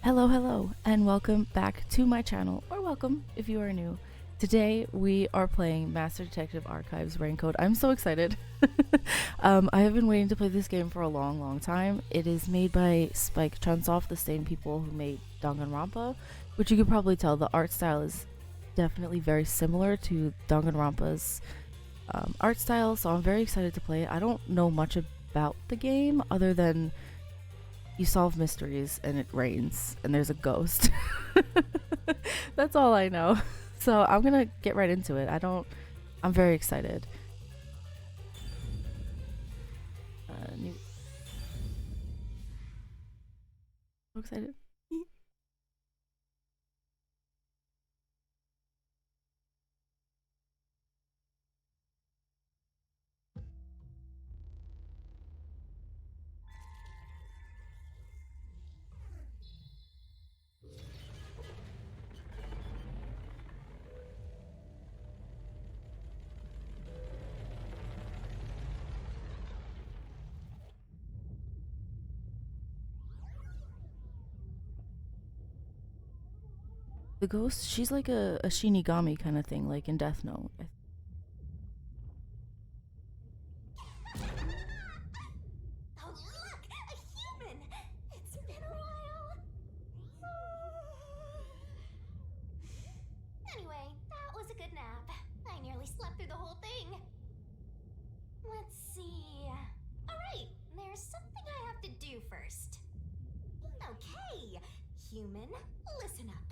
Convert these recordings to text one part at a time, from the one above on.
Hello, and welcome back to my channel, or welcome if you are new. Today we are playing Master Detective Archives Rain Code. I'm so excited. I have been waiting to play this game for a long time. It is made by Spike Chunsoft, the same people who made Danganronpa, which you could probably tell the art style is definitely very similar to Danganronpa's art style, so I'm very excited to play it. I don't know much about the game other than you solve mysteries and it rains and there's a ghost. That's all I know. So I'm gonna get right into it. I'm very excited. So excited. The ghost, she's like a Shinigami kind of thing, like in Death Note. Oh, look! A human! It's been a while. Anyway, that was a good nap. I nearly slept through the whole thing. Let's see. Alright, there's something I have to do first. Okay, human, listen up.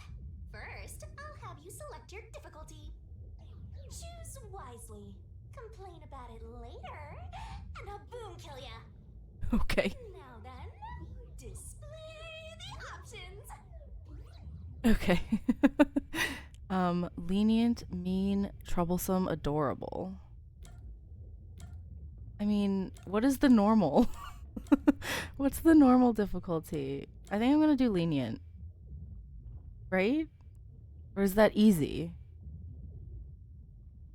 First, I'll have you select your difficulty. Choose wisely. Complain about it later, and I'll boom kill ya. Okay. Now then, display the options. Okay. Lenient, mean, troublesome, adorable. I mean, what is the normal? What's the normal difficulty? I think I'm gonna do lenient. Right? Or is that easy?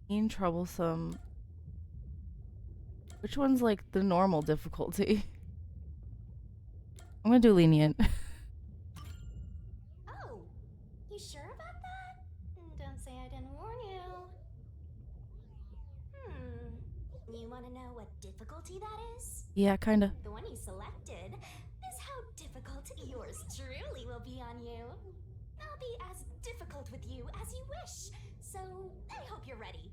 Mean, troublesome. Which one's like the normal difficulty? I'm gonna do lenient. Oh, you sure about that? Don't say I didn't warn you. You want to know what difficulty that is? Yeah, kinda. The one you selected is how difficult yours truly will be on you. I'll be as difficult with you as you wish, so I hope you're ready.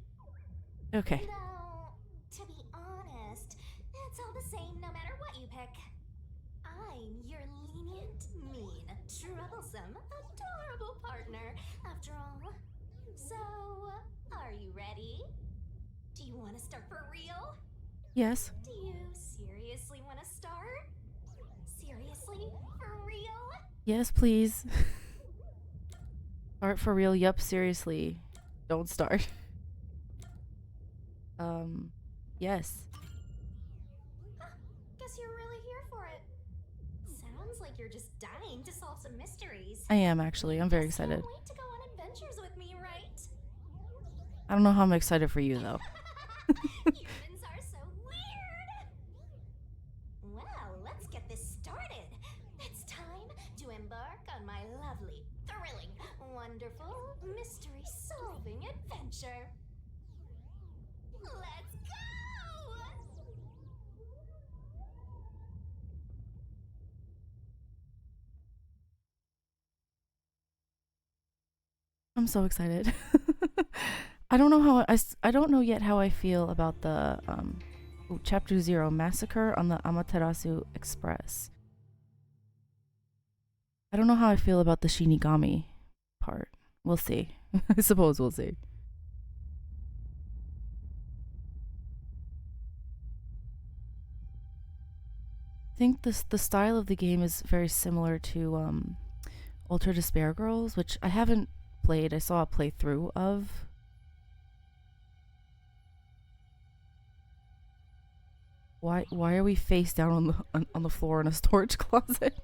Okay. Though, to be honest, it's all the same no matter what you pick. I'm your lenient, mean, troublesome, adorable partner, after all. So, are you ready? Do you want to start for real? Yes. Do you seriously want to start? Seriously? For real? Yes, please. Start for real. Yup, seriously. Don't start. Yes. Guess you're really here for it. Sounds like you're just dying to solve some mysteries. I am actually. I'm very Just excited. can't wait to go on adventures with me, right? I don't know how I'm excited for you though. Humans are so weird. Well, let's get this started. It's time to embark on my lovely, thrilling, wonderful, mystery-solving adventure. Let's go! I'm so excited. I don't know I don't know yet how I feel about the chapter 0 massacre on the Amaterasu Express. I don't know how I feel about the Shinigami part. We'll see. I suppose we'll see. I think the style of the game is very similar to Ultra Despair Girls, which I haven't played. I saw a playthrough of. Why are we face down on the floor in a storage closet?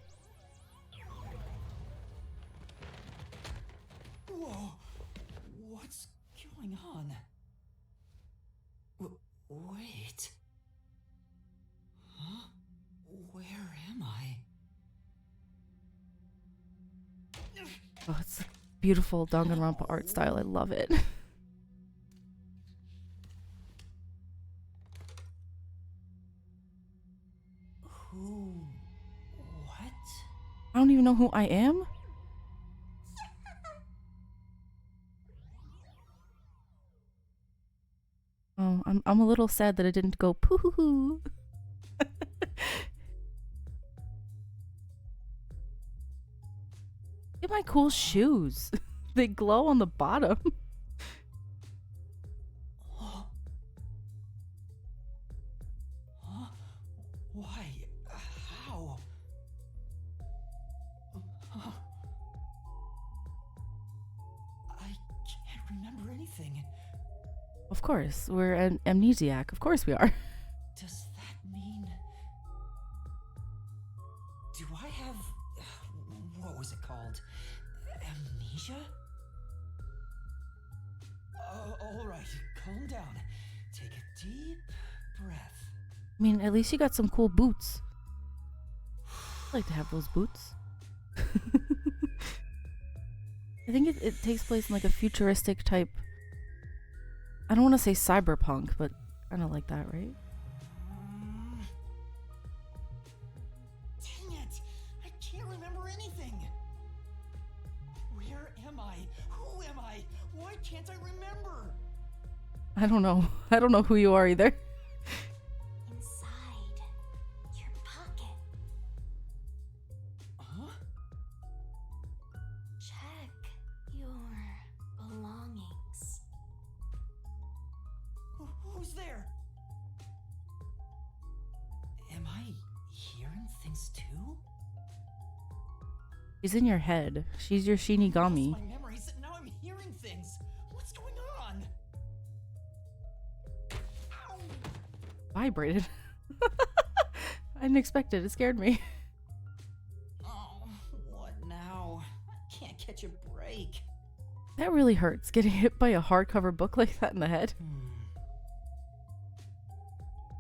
Whoa! What's going on? Wait. Huh? Where am I? Oh, it's a beautiful Danganronpa art style. I love it. Who? What? I don't even know who I am. Oh, I'm a little sad that I didn't go poo-hoo-hoo. Look at my cool shoes. They glow on the bottom. Huh? Why? How? Huh? I can't remember anything. Of course, we're an amnesiac. Of course we are. Does that mean... Do I have... What was it called? Amnesia? Alright, calm down. Take a deep breath. I mean, at least you got some cool boots. I'd like to have those boots. I think it takes place in like a futuristic type. I don't want to say cyberpunk, but kind of like that, right? Dang it! I can't remember anything! Where am I? Who am I? Why can't I remember? I don't know. I don't know who you are either. Inside your pocket. Huh? Check your belongings. Who's there? Am I hearing things too? She's in your head. She's your Shinigami. Lost my memories, and now I'm hearing things. What's going on? Ow! Vibrated. I didn't expect it. It scared me. Oh, what now? I can't catch a break. That really hurts. Getting hit by a hardcover book like that in the head.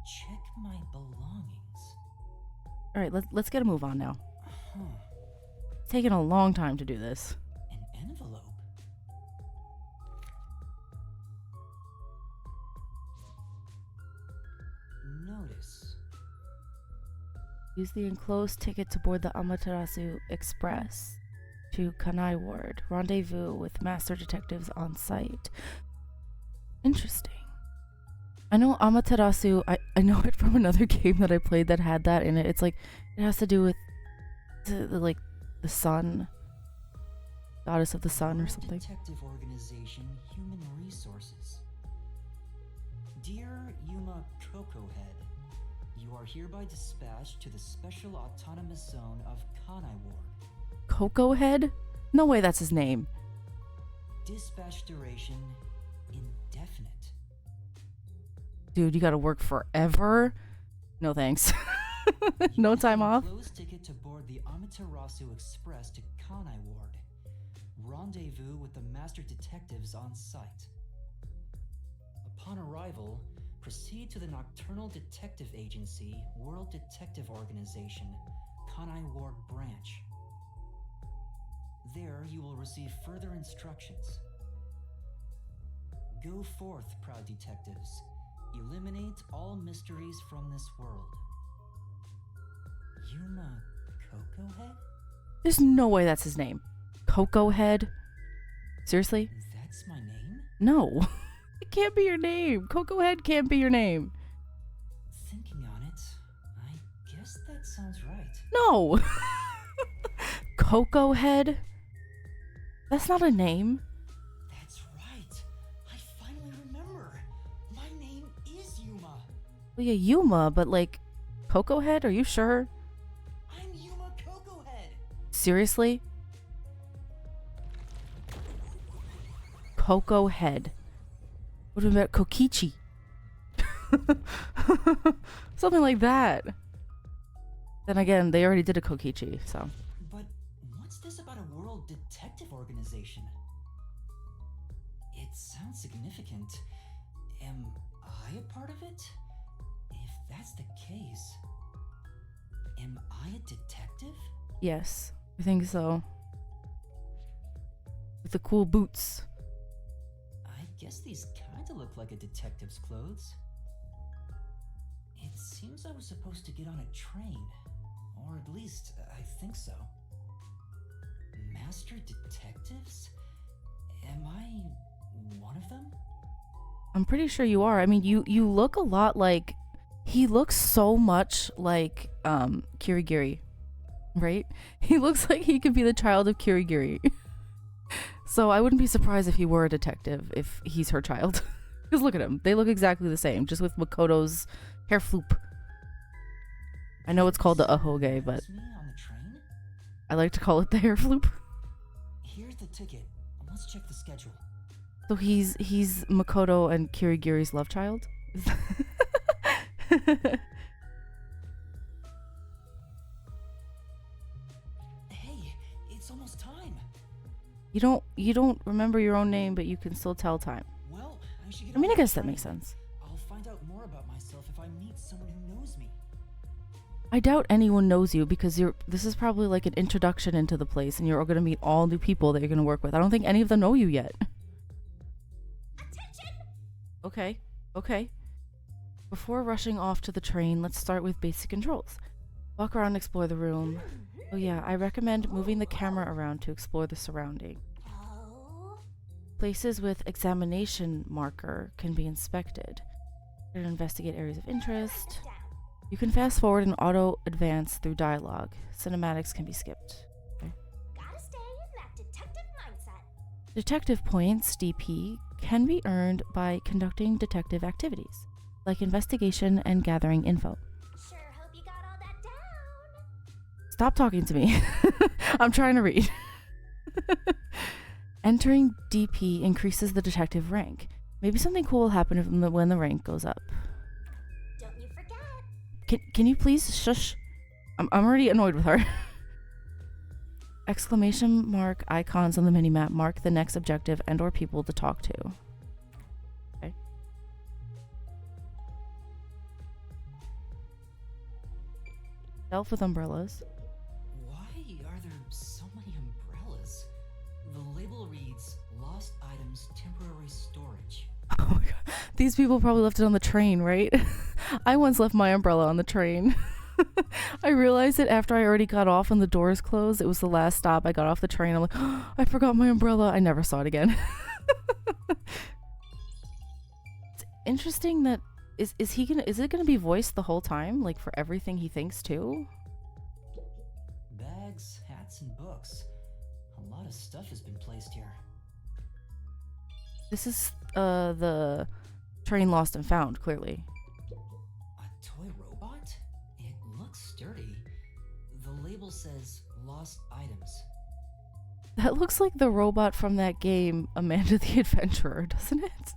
Check my belongings. All right, let's get a move on now. Huh. It's taken a long time to do this. An envelope? Notice. Use the enclosed ticket to board the Amaterasu Express to Kanai Ward. Rendezvous with master detectives on site. Interesting. I know Amaterasu, I know it from another game that I played that had that in it. It's like, it has to do with like the sun. Goddess of the sun or something. Detective Organization Human Resources. Dear Yuma Kokohead, you are hereby dispatched to the Special Autonomous Zone of Kanai Ward. Kokohead? No way that's his name. Dispatch duration indefinite. Dude, you gotta work forever? No thanks. No time off? Closed ticket to board the Amaterasu Express to Kanai Ward. Rendezvous with the master detectives on site. Upon arrival, proceed to the Nocturnal Detective Agency, World Detective Organization, Kanai Ward Branch. There you will receive further instructions. Go forth, proud detectives. Eliminate all mysteries from this world. Yuma Kokohead? There's no way that's his name. Kokohead? Seriously? That's my name? No. It can't be your name. Kokohead can't be your name. Thinking on it, I guess that sounds right. No. Kokohead? That's not a name. That's right. I finally remember. My name is Yuma. Well, yeah, Yuma, but like, Kokohead? Are you sure? I'm Yuma Kokohead. Seriously? Kokohead. What about Kokichi? Something like that. Then again, they already did a Kokichi, so. But what's this about a World Detective Organization? It sounds significant. Am I a part of it? If that's the case, am I a detective? Yes, I think so. the cool boots. I guess these kinda look like a detective's clothes. It seems I was supposed to get on a train. Or at least, I think so. Master detectives? Am I one of them? I'm pretty sure you are. I mean, you look a lot like... He looks so much like Kirigiri, right? He looks like he could be the child of Kirigiri. So I wouldn't be surprised if he were a detective, if he's her child. Because look at him. They look exactly the same, just with Makoto's hair floop. I know it's called the ahoge, but Me on the train? I like to call it the hair floop. Here's the ticket. Let's check the schedule. So he's Makoto and Kirigiri's love child? Hey, it's almost time. You don't remember your own name, but you can still tell time. Well, I should get I mean, I on that guess that train. makes sense. I'll find out more about myself if I meet someone who knows me. I doubt anyone knows you because this is probably like an introduction into the place and you're going to meet all new people that you're going to work with. I don't think any of them know you yet. Attention! Okay. Before rushing off to the train, let's start with basic controls. Walk around and explore the room. Oh yeah, I recommend moving the camera around to explore the surrounding. Oh. Places with examination marker can be inspected. You can investigate areas of interest. Down. You can fast forward and auto advance through dialogue. Cinematics can be skipped. Gotta stay in that detective mindset. Detective points, DP, can be earned by conducting detective activities, like investigation and gathering info. Sure hope you got all that down. Stop talking to me. I'm trying to read. Entering DP increases the detective rank. Maybe something cool will happen when the rank goes up. Don't you forget. Can you please shush? I'm already annoyed with her. Exclamation mark icons on the minimap mark the next objective and or people to talk to. Okay. Shelf with umbrellas. Why are there so many umbrellas? The label reads Lost Items Temporary Storage. Oh my god. These people probably left it on the train, right? I once left my umbrella on the train. I realized it after I already got off and the doors closed. It was the last stop. I got off the train. I'm like, oh, I forgot my umbrella. I never saw it again. It's interesting that is it gonna be voiced the whole time? Like for everything he thinks too? Bags, hats, and books. A lot of stuff has been placed here. This is the train lost and found, clearly. A toy robot? It looks sturdy. The label says Lost Items. That looks like the robot from that game, Amanda the Adventurer, doesn't it?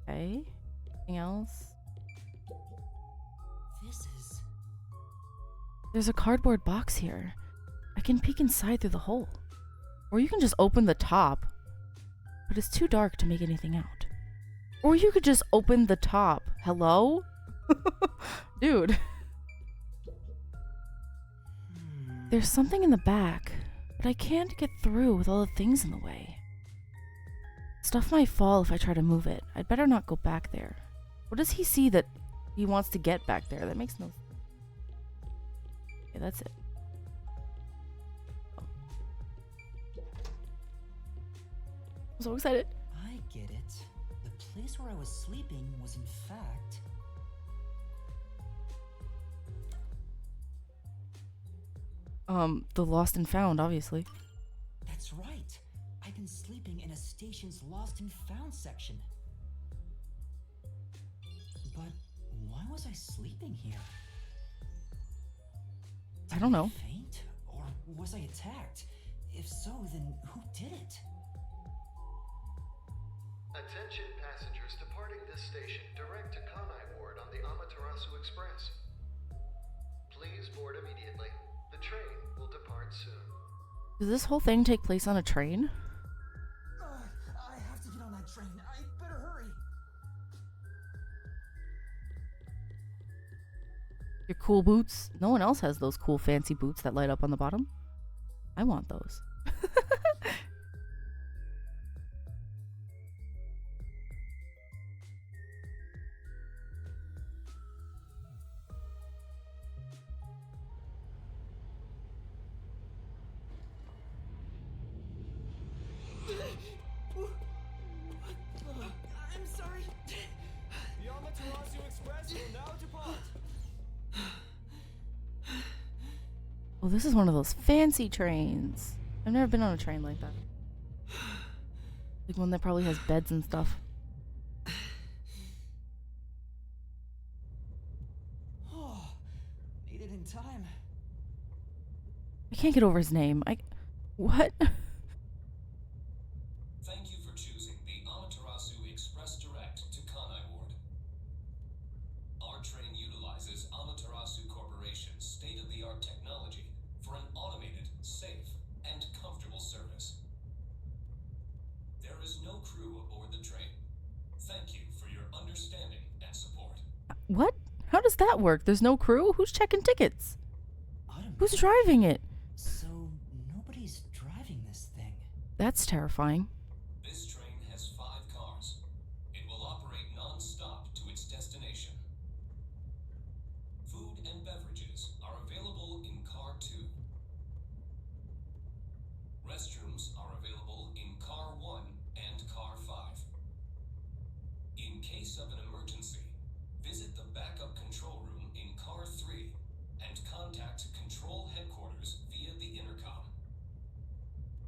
Okay. Anything else? This is... There's a cardboard box here. I can peek inside through the hole. Or you can just open the top. But it's too dark to make anything out. Or you could just open the top. Hello? Dude. There's something in the back, but I can't get through with all the things in the way. Stuff might fall if I try to move it. I'd better not go back there. What does he see that he wants to get back there? That makes no sense. Okay, that's it. Oh. I'm so excited. I get it. The place where I was sleeping was in fact... The lost and found, obviously. That's right. I've been sleeping in a station's lost and found section. But why was I sleeping here? I don't know. Did I faint? Or was I attacked? If so, then who did it? Attention passengers departing this station direct to Kanai Ward on the Amaterasu Express. Please board immediately. The train will depart soon. Does this whole thing take place on a train? I have to get on that train. I better hurry. Your cool boots? No one else has those cool fancy boots that light up on the bottom. I want those. I'm sorry. The Amaterasu Express will now depart. Oh, this is one of those fancy trains. I've never been on a train like that. Like one that probably has beds and stuff. Oh, made it in time. I can't get over his name. What? Thank you for choosing the Amaterasu Express Direct to Kanai Ward. Our train utilizes Amaterasu Corporation's state-of-the-art technology for an automated, safe, and comfortable service. There is no crew aboard the train. Thank you for your understanding and support. What? How does that work? There's no crew? Who's checking tickets? Autumn. Who's driving it? So nobody's driving this thing. That's terrifying. This train has 5 cars. It will operate non-stop to its destination. Food and beverages are available in Car 2. Restrooms are available in Car 1 and Car 5. In case of an emergency, visit the backup control room in Car 3 and contact Control Headquarters via the intercom.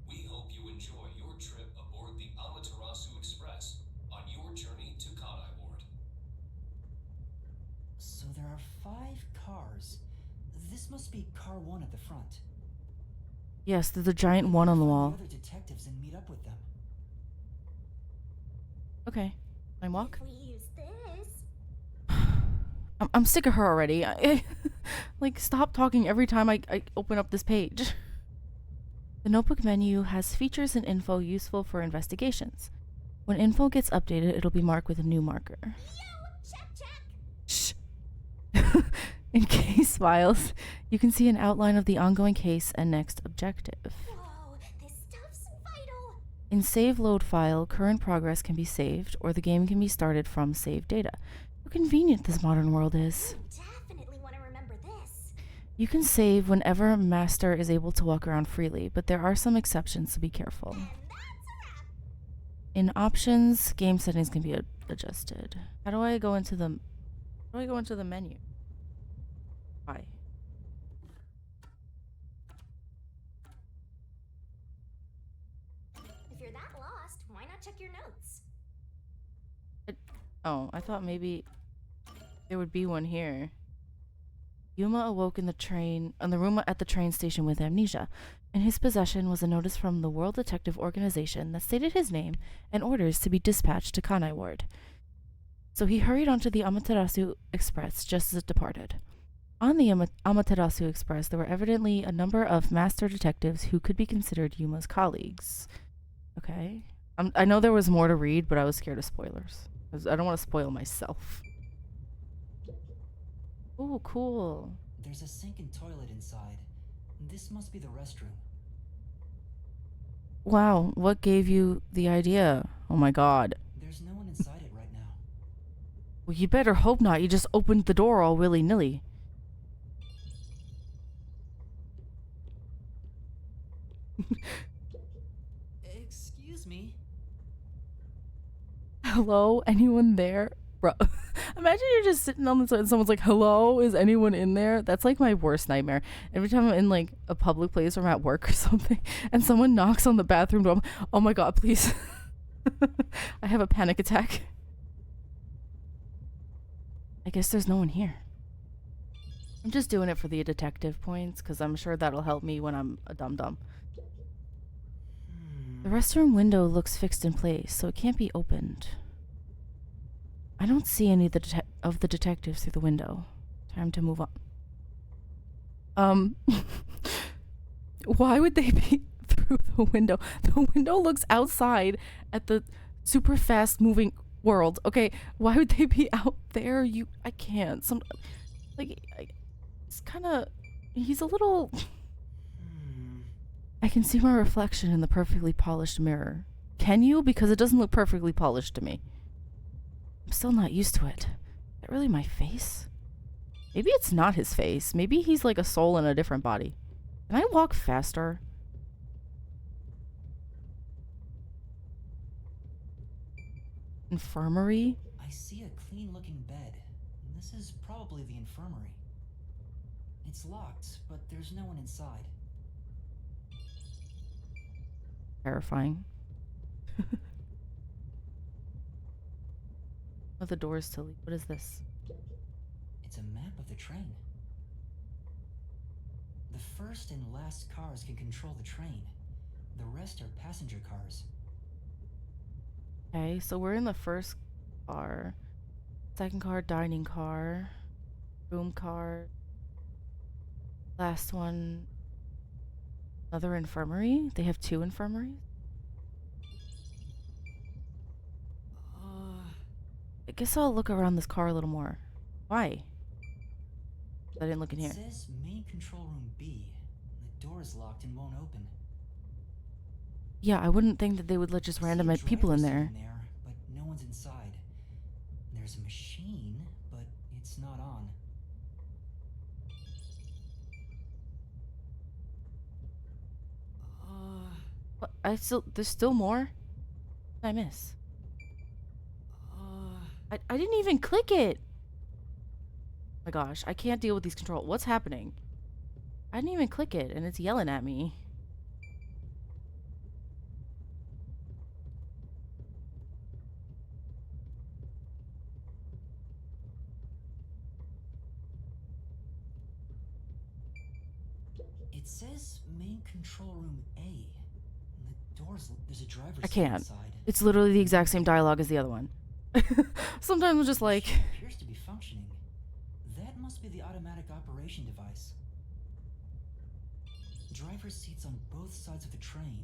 We hope you enjoy your trip aboard the Amaterasu Express on your journey to Kanai Ward. So there are 5 cars. This must be car 1 at the front. Yes, there's a giant one on the Find wall. other detectives and meet up with them. Okay. Can I walk? If we use this. I'm sick of her already. Like, stop talking every time I open up this page. The notebook menu has features and info useful for investigations. When info gets updated, it'll be marked with a new marker. Yo, check, check. Shh. In case files, you can see an outline of the ongoing case and next objective. Whoa, this stuff's vital. In Save Load file, current progress can be saved, or the game can be started from saved data. How convenient this modern world is. Definitely want to remember this. You can save whenever Master is able to walk around freely, but there are some exceptions, so be careful. And that's a wrap. In options, game settings can be adjusted. How do I go into the menu? Why? If you're that lost, why not check your notes? Oh, I thought maybe there would be one here. Yuma awoke in the room at the train station with amnesia. In his possession was a notice from the World Detective Organization that stated his name and orders to be dispatched to Kanai Ward. So he hurried onto the Amaterasu Express just as it departed. On the Amaterasu Express, there were evidently a number of master detectives who could be considered Yuma's colleagues. Okay. I know there was more to read, but I was scared of spoilers. I don't want to spoil myself. Ooh, cool. There's a sink and toilet inside. This must be the restroom. Wow, what gave you the idea? Oh my god. There's no one inside it right now. Well, you better hope not. You just opened the door all willy-nilly. Excuse me. Hello? Anyone there? Bro. Imagine you're just sitting on the side and someone's like, hello? Is anyone in there? That's like my worst nightmare. Every time I'm in like a public place or I'm at work or something and someone knocks on the bathroom door, oh my god, please. I have a panic attack. I guess there's no one here. I'm just doing it for the detective points because I'm sure that'll help me when I'm a dum-dum. The restroom window looks fixed in place, so it can't be opened. I don't see any of the detectives through the window. Time to move on. Why would they be through the window? The window looks outside at the super fast moving world. Okay, why would they be out there? I can't. It's kind of, he's a little, I can see my reflection in the perfectly polished mirror. Can you? Because it doesn't look perfectly polished to me. I'm still not used to it. Is that really my face? Maybe it's not his face. Maybe he's like a soul in a different body. Can I walk faster? Infirmary? I see a clean-looking bed. This is probably the infirmary. It's locked, but there's no one inside. Terrifying. Oh, the doors to leave. What is this? It's a map of the train. The first and last cars can control the train. The rest are passenger cars. Okay, so we're in the first car. Second car, dining car. Room car. Last one. Another infirmary? They have 2 infirmaries? I guess I'll look around this car a little more. Why? I didn't look in here. It says main control room B. The door is locked and won't open. Yeah, I wouldn't think that they would let just random people in there. But no one's inside. There's a machine, but it's not on. What? There's still more? What did I miss? I didn't even click it. Oh my gosh, I can't deal with these controls. What's happening? I didn't even click it, and it's yelling at me. It says main control room A. And the doors, there's a driver's I seat can't. inside. It's literally the exact same dialogue as the other one. Sometimes I'm just like... Machine appears to be functioning. That must be the automatic operation device. Driver's seats on both sides of the train.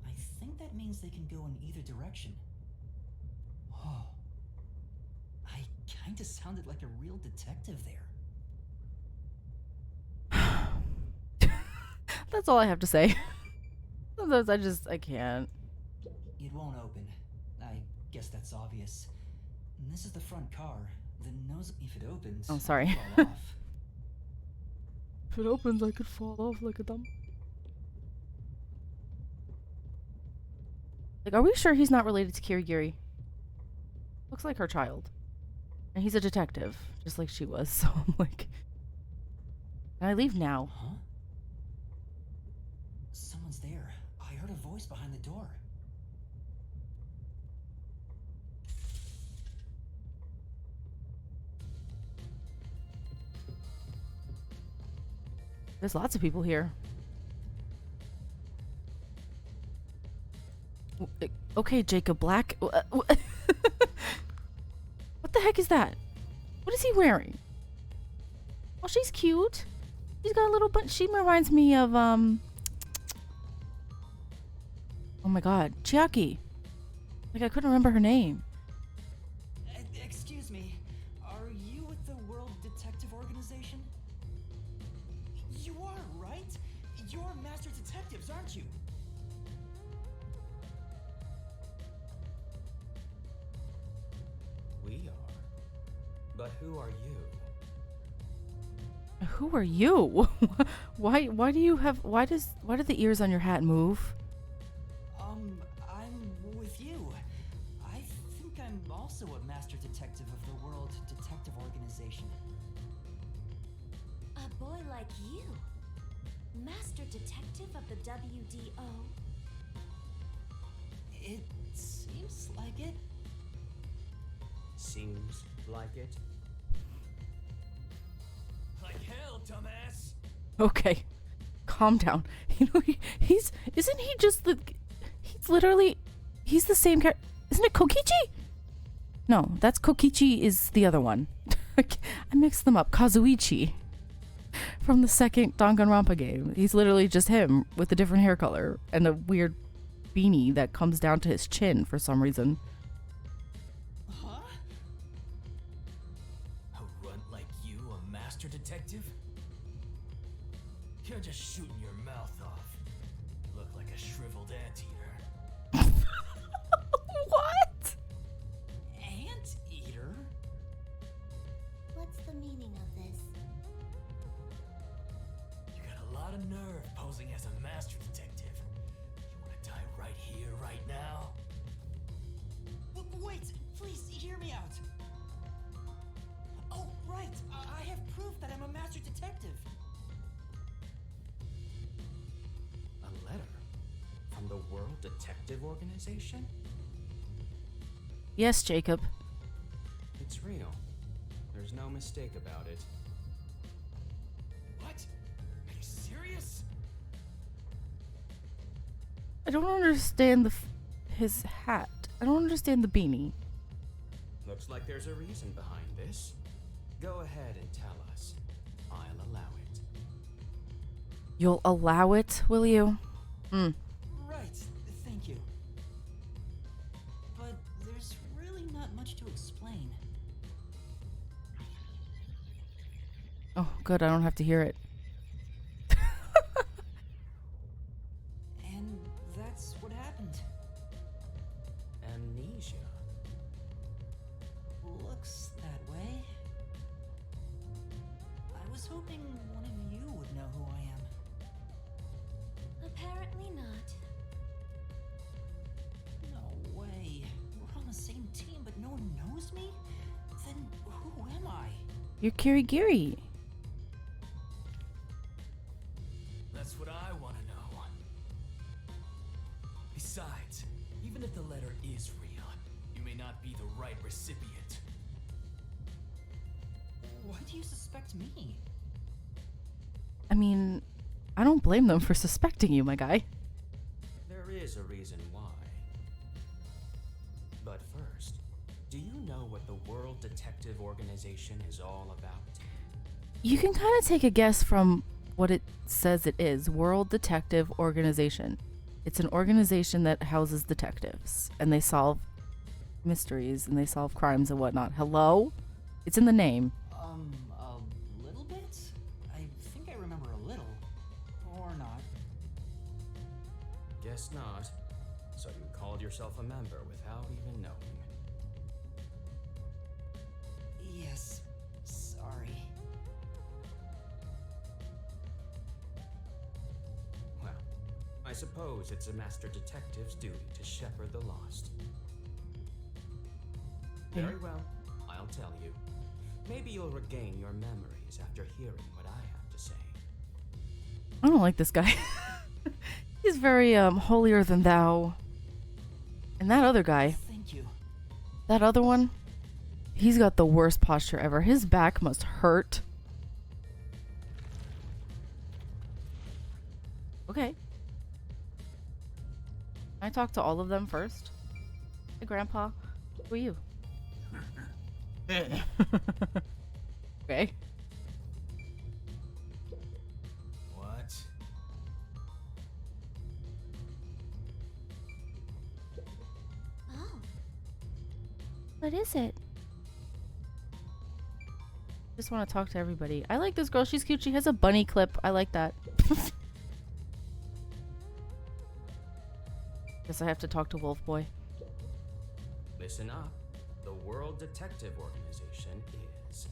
I think that means they can go in either direction. Oh. I kinda sounded like a real detective there. That's all I have to say. Sometimes I can't. It won't open. I guess that's obvious. And this is the front car. The nose, if it opens, Oh, I sorry. could fall off. If it opens, I could fall off like a dumb... Like, are we sure he's not related to Kirigiri? Looks like her child. And he's a detective, just like she was, so I'm like... Can I leave now? Huh? Someone's there. I heard a voice behind the door. There's lots of people here. Okay, Jacob Black. What the heck is that? What is he wearing? Oh, she's cute. She's got a little bunch. She reminds me of, oh my god, Chiaki. Like, I couldn't remember her name. Excuse me. Are you with the World Detective Organization? You are, right? You're master detectives, aren't you? We are. But who are you? Who are you? Why do you have, why do the ears on your hat move? I'm with you. I think I'm also a master detective of the World Detective Organization. A boy like you? Master detective of the WDO? It seems like it. Seems like it. Like hell, dumbass! Okay, calm down. You know, isn't he just the, he's the same character. Isn't it Kokichi? No, that's Kokichi is the other one. I mixed them up. Kazuichi from the second Danganronpa game. He's literally just him with a different hair color and a weird beanie that comes down to his chin for some reason. Huh? A runt like you, a master detective? You're just shooting your mouth off. Look like a shriveled anteater. What? Anteater? What's the meaning of this? You got a lot of nerve posing as a master detective. You wanna die right here, right now? Wait, please hear me out. Oh, right. I have proof that I'm a master detective. A letter from the World Detective Organization? Yes, Jacob. It's real. There's no mistake about it. What? Are you serious? I don't understand his hat. I don't understand the beanie. Looks like there's a reason behind this. Go ahead and tell us. I'll allow it. You'll allow it, will you? Right, thank you. But there's really not much to explain. Oh, good. I don't have to hear it. And that's what happened. Amnesia. Looks that way. I was hoping one of you would know who I am. Apparently not. No way. We're on the same team, but no one knows me? Then who am I? You're Kirigiri. That's what I want to know. Besides, even if the letter is real, you may not be the right recipient. Why do you suspect me? I mean, I don't blame them for suspecting you, my guy. There is a reason why. But first, do you know what the World Detective Organization is all about? You can kind of take a guess from what it says it is. World Detective Organization. It's an organization that houses detectives, and they solve mysteries, and they solve crimes and whatnot. Hello? It's in the name. A little bit? I think I remember a little. Or not. Guess not. So you called yourself a member without even knowing. Yes, sorry. Well, I suppose it's a master detective's duty to shepherd the lost. Very well, I'll tell you. Maybe you'll regain your memories after hearing what I have to say. I don't like this guy. He's very holier than thou. And that other guy, Thank you. that other one, he's got the worst posture ever. His back must hurt. Okay. Can I talk to all of them first? Hey, Grandpa. Who are you? Okay. What? Oh, What is it? Just want to talk to everybody. I like this girl. She's cute. She has a bunny clip. I like that. Guess I have to talk to Wolf Boy. Listen up. The World Detective Organization is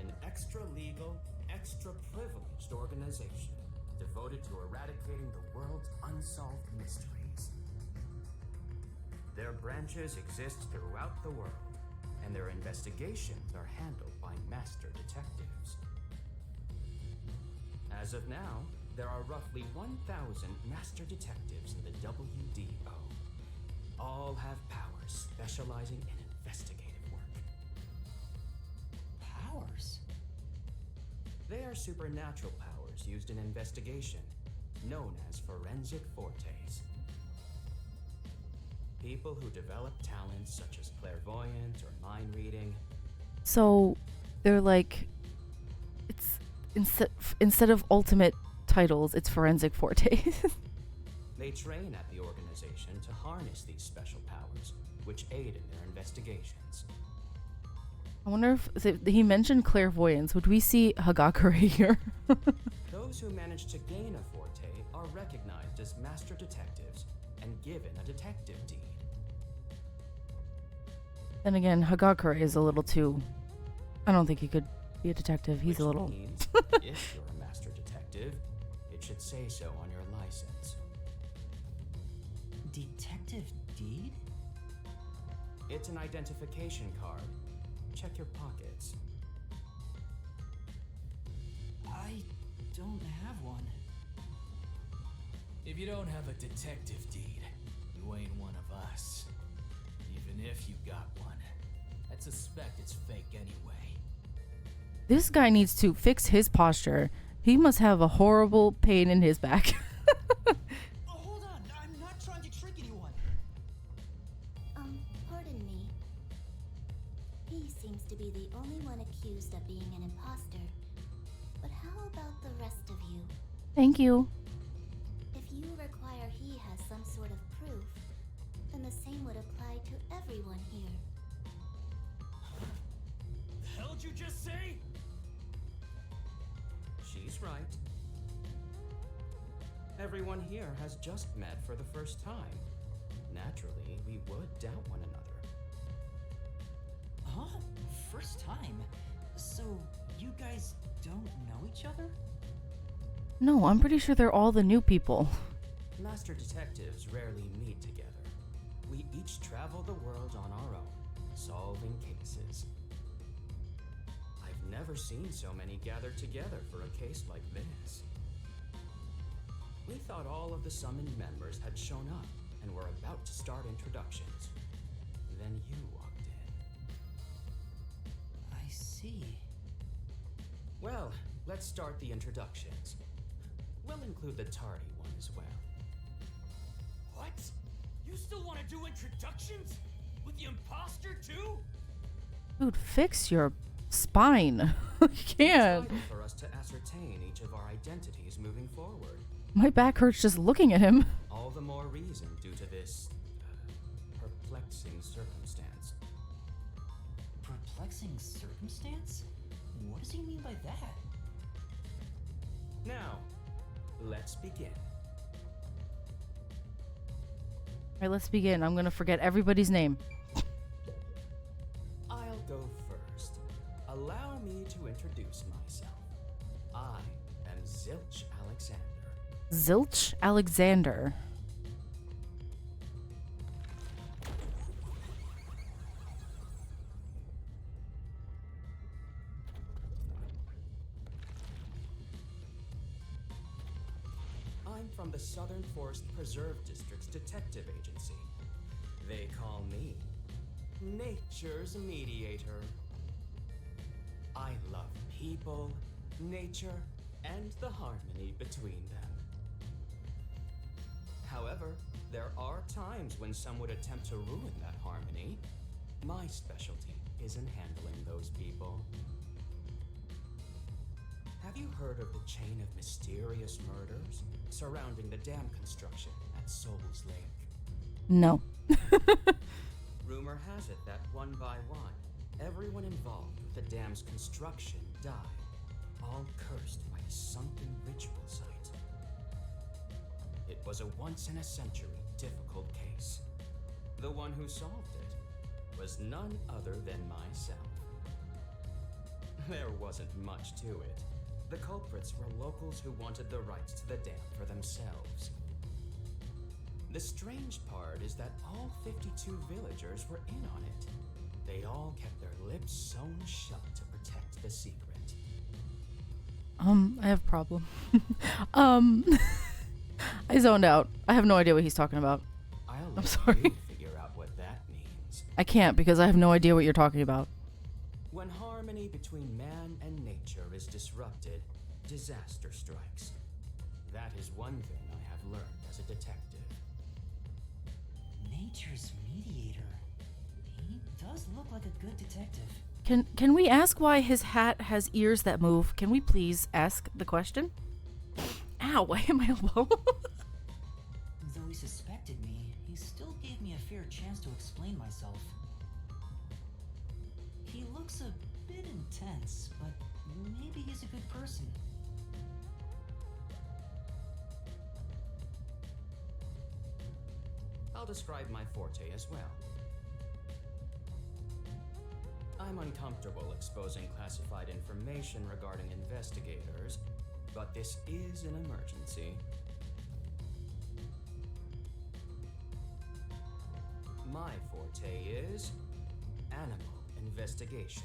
an extra-legal, extra-privileged organization devoted to eradicating the world's unsolved mysteries. Their branches exist throughout the world, and their investigations are handled by master detectives. As of now, there are roughly 1,000 master detectives in the WDO. All have powers specializing in investigative work. Powers? They are supernatural powers used in investigation, known as forensic fortes. People who develop talents such as clairvoyance or mind reading. So they're like, it's instead of ultimate titles, it's forensic fortes. They train at the organization to harness these special powers, which aid in their investigations. I wonder if he mentioned clairvoyance. Would we see Hagakure here? Those who manage to gain a forte are recognized as master detectives and given a detective deed. Then again, Hagakure is a little too... I don't think he could be a detective. He's Which a little... means, if you're a master detective, it should say so on your license. Detective deed? It's an identification card. Check your pockets. I don't have one. If you don't have a detective deed, you ain't one of us. Even if you got one, I'd suspect it's fake anyway. This guy needs to fix his posture. He must have a horrible pain in his back. Oh, hold on. I'm not trying to trick anyone. Pardon me. He seems to be the only one accused of being an imposter. But how about the rest of you? Thank you. If you require he has some sort of proof, then the same would apply to everyone here. The hell'd you just say? She's right. Everyone here has just met for the first time. Naturally, we would doubt one another. Huh? First time? So, you guys don't know each other? No, I'm pretty sure they're all the new people. Master detectives rarely meet together. We each travel the world on our own, solving cases. I've never seen so many gathered together for a case like this. We thought all of the summoned members had shown up and were about to start introductions. Then you walked in. I see. Well, let's start the introductions. We'll include the tardy one as well. What? You still want to do introductions? With the imposter too? Dude, fix your spine. You can't. It's vital for us to ascertain each of our identities moving forward. My back hurts just looking at him. All the more reason due to this perplexing circumstance. Perplexing circumstance? What does he mean by that? Now, let's begin. Alright, let's begin. I'm gonna forget everybody's name. I'll go first. Allow me to introduce myself. I am Zilch Alexander. Zilch Alexander. I'm from the Southern Forest Preserve District's detective agency. They call me Nature's Mediator. I love people, nature, and the harmony between them. However, there are times when some would attempt to ruin that harmony. My specialty is in handling those people. Have you heard of the chain of mysterious murders surrounding the dam construction at Souls Lake? No. Rumor has it that one by one, everyone involved with the dam's construction died, all cursed by a sunken ritual site. It was a once-in-a-century difficult case. The one who solved it was none other than myself. There wasn't much to it. The culprits were locals who wanted the rights to the dam for themselves. The strange part is that all 52 villagers were in on it. They all kept their lips sewn shut to protect the secret. I have a problem. I zoned out. I have no idea what he's talking about. I'll I'm let sorry. you figure out what that means. I can't because I have no idea what you're talking about. When harmony between man and nature is disrupted, disaster strikes. That is one thing I have learned as a detective. Nature's mediator. He does look like a good detective. Can we ask why his hat has ears that move? Can we please ask the question? Ow, why am I elbow? Though he suspected me, he still gave me a fair chance to explain myself. He looks a bit intense, but maybe he's a good person. I'll describe my forte as well. I'm uncomfortable exposing classified information regarding investigators, but this is an emergency. My forte is animal investigation.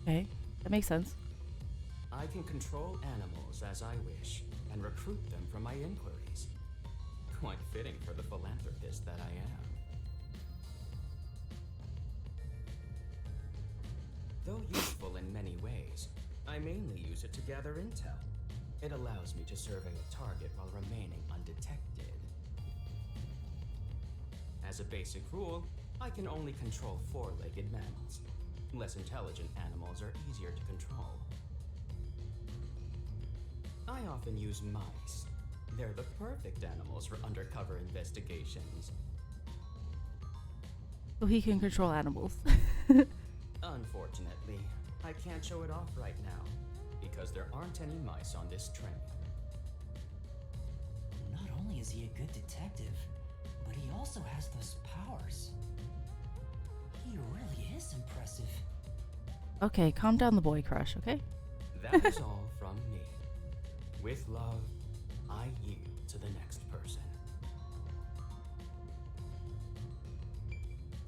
Okay, that makes sense. I can control animals as I wish and recruit them for my inquiries. Quite fitting for the philanthropist that I am. Though useful in many ways, I mainly use it to gather intel. It allows me to survey a target while remaining undetected. As a basic rule, I can only control four-legged mammals. Less intelligent animals are easier to control. I often use mice. They're the perfect animals for undercover investigations. So he can control animals. Unfortunately, I can't show it off right now, because there aren't any mice on this train. Not only is he a good detective, but he also has those powers. He really is impressive. Okay, calm down the boy crush, okay? That is all from me. With love, I yield to the next person.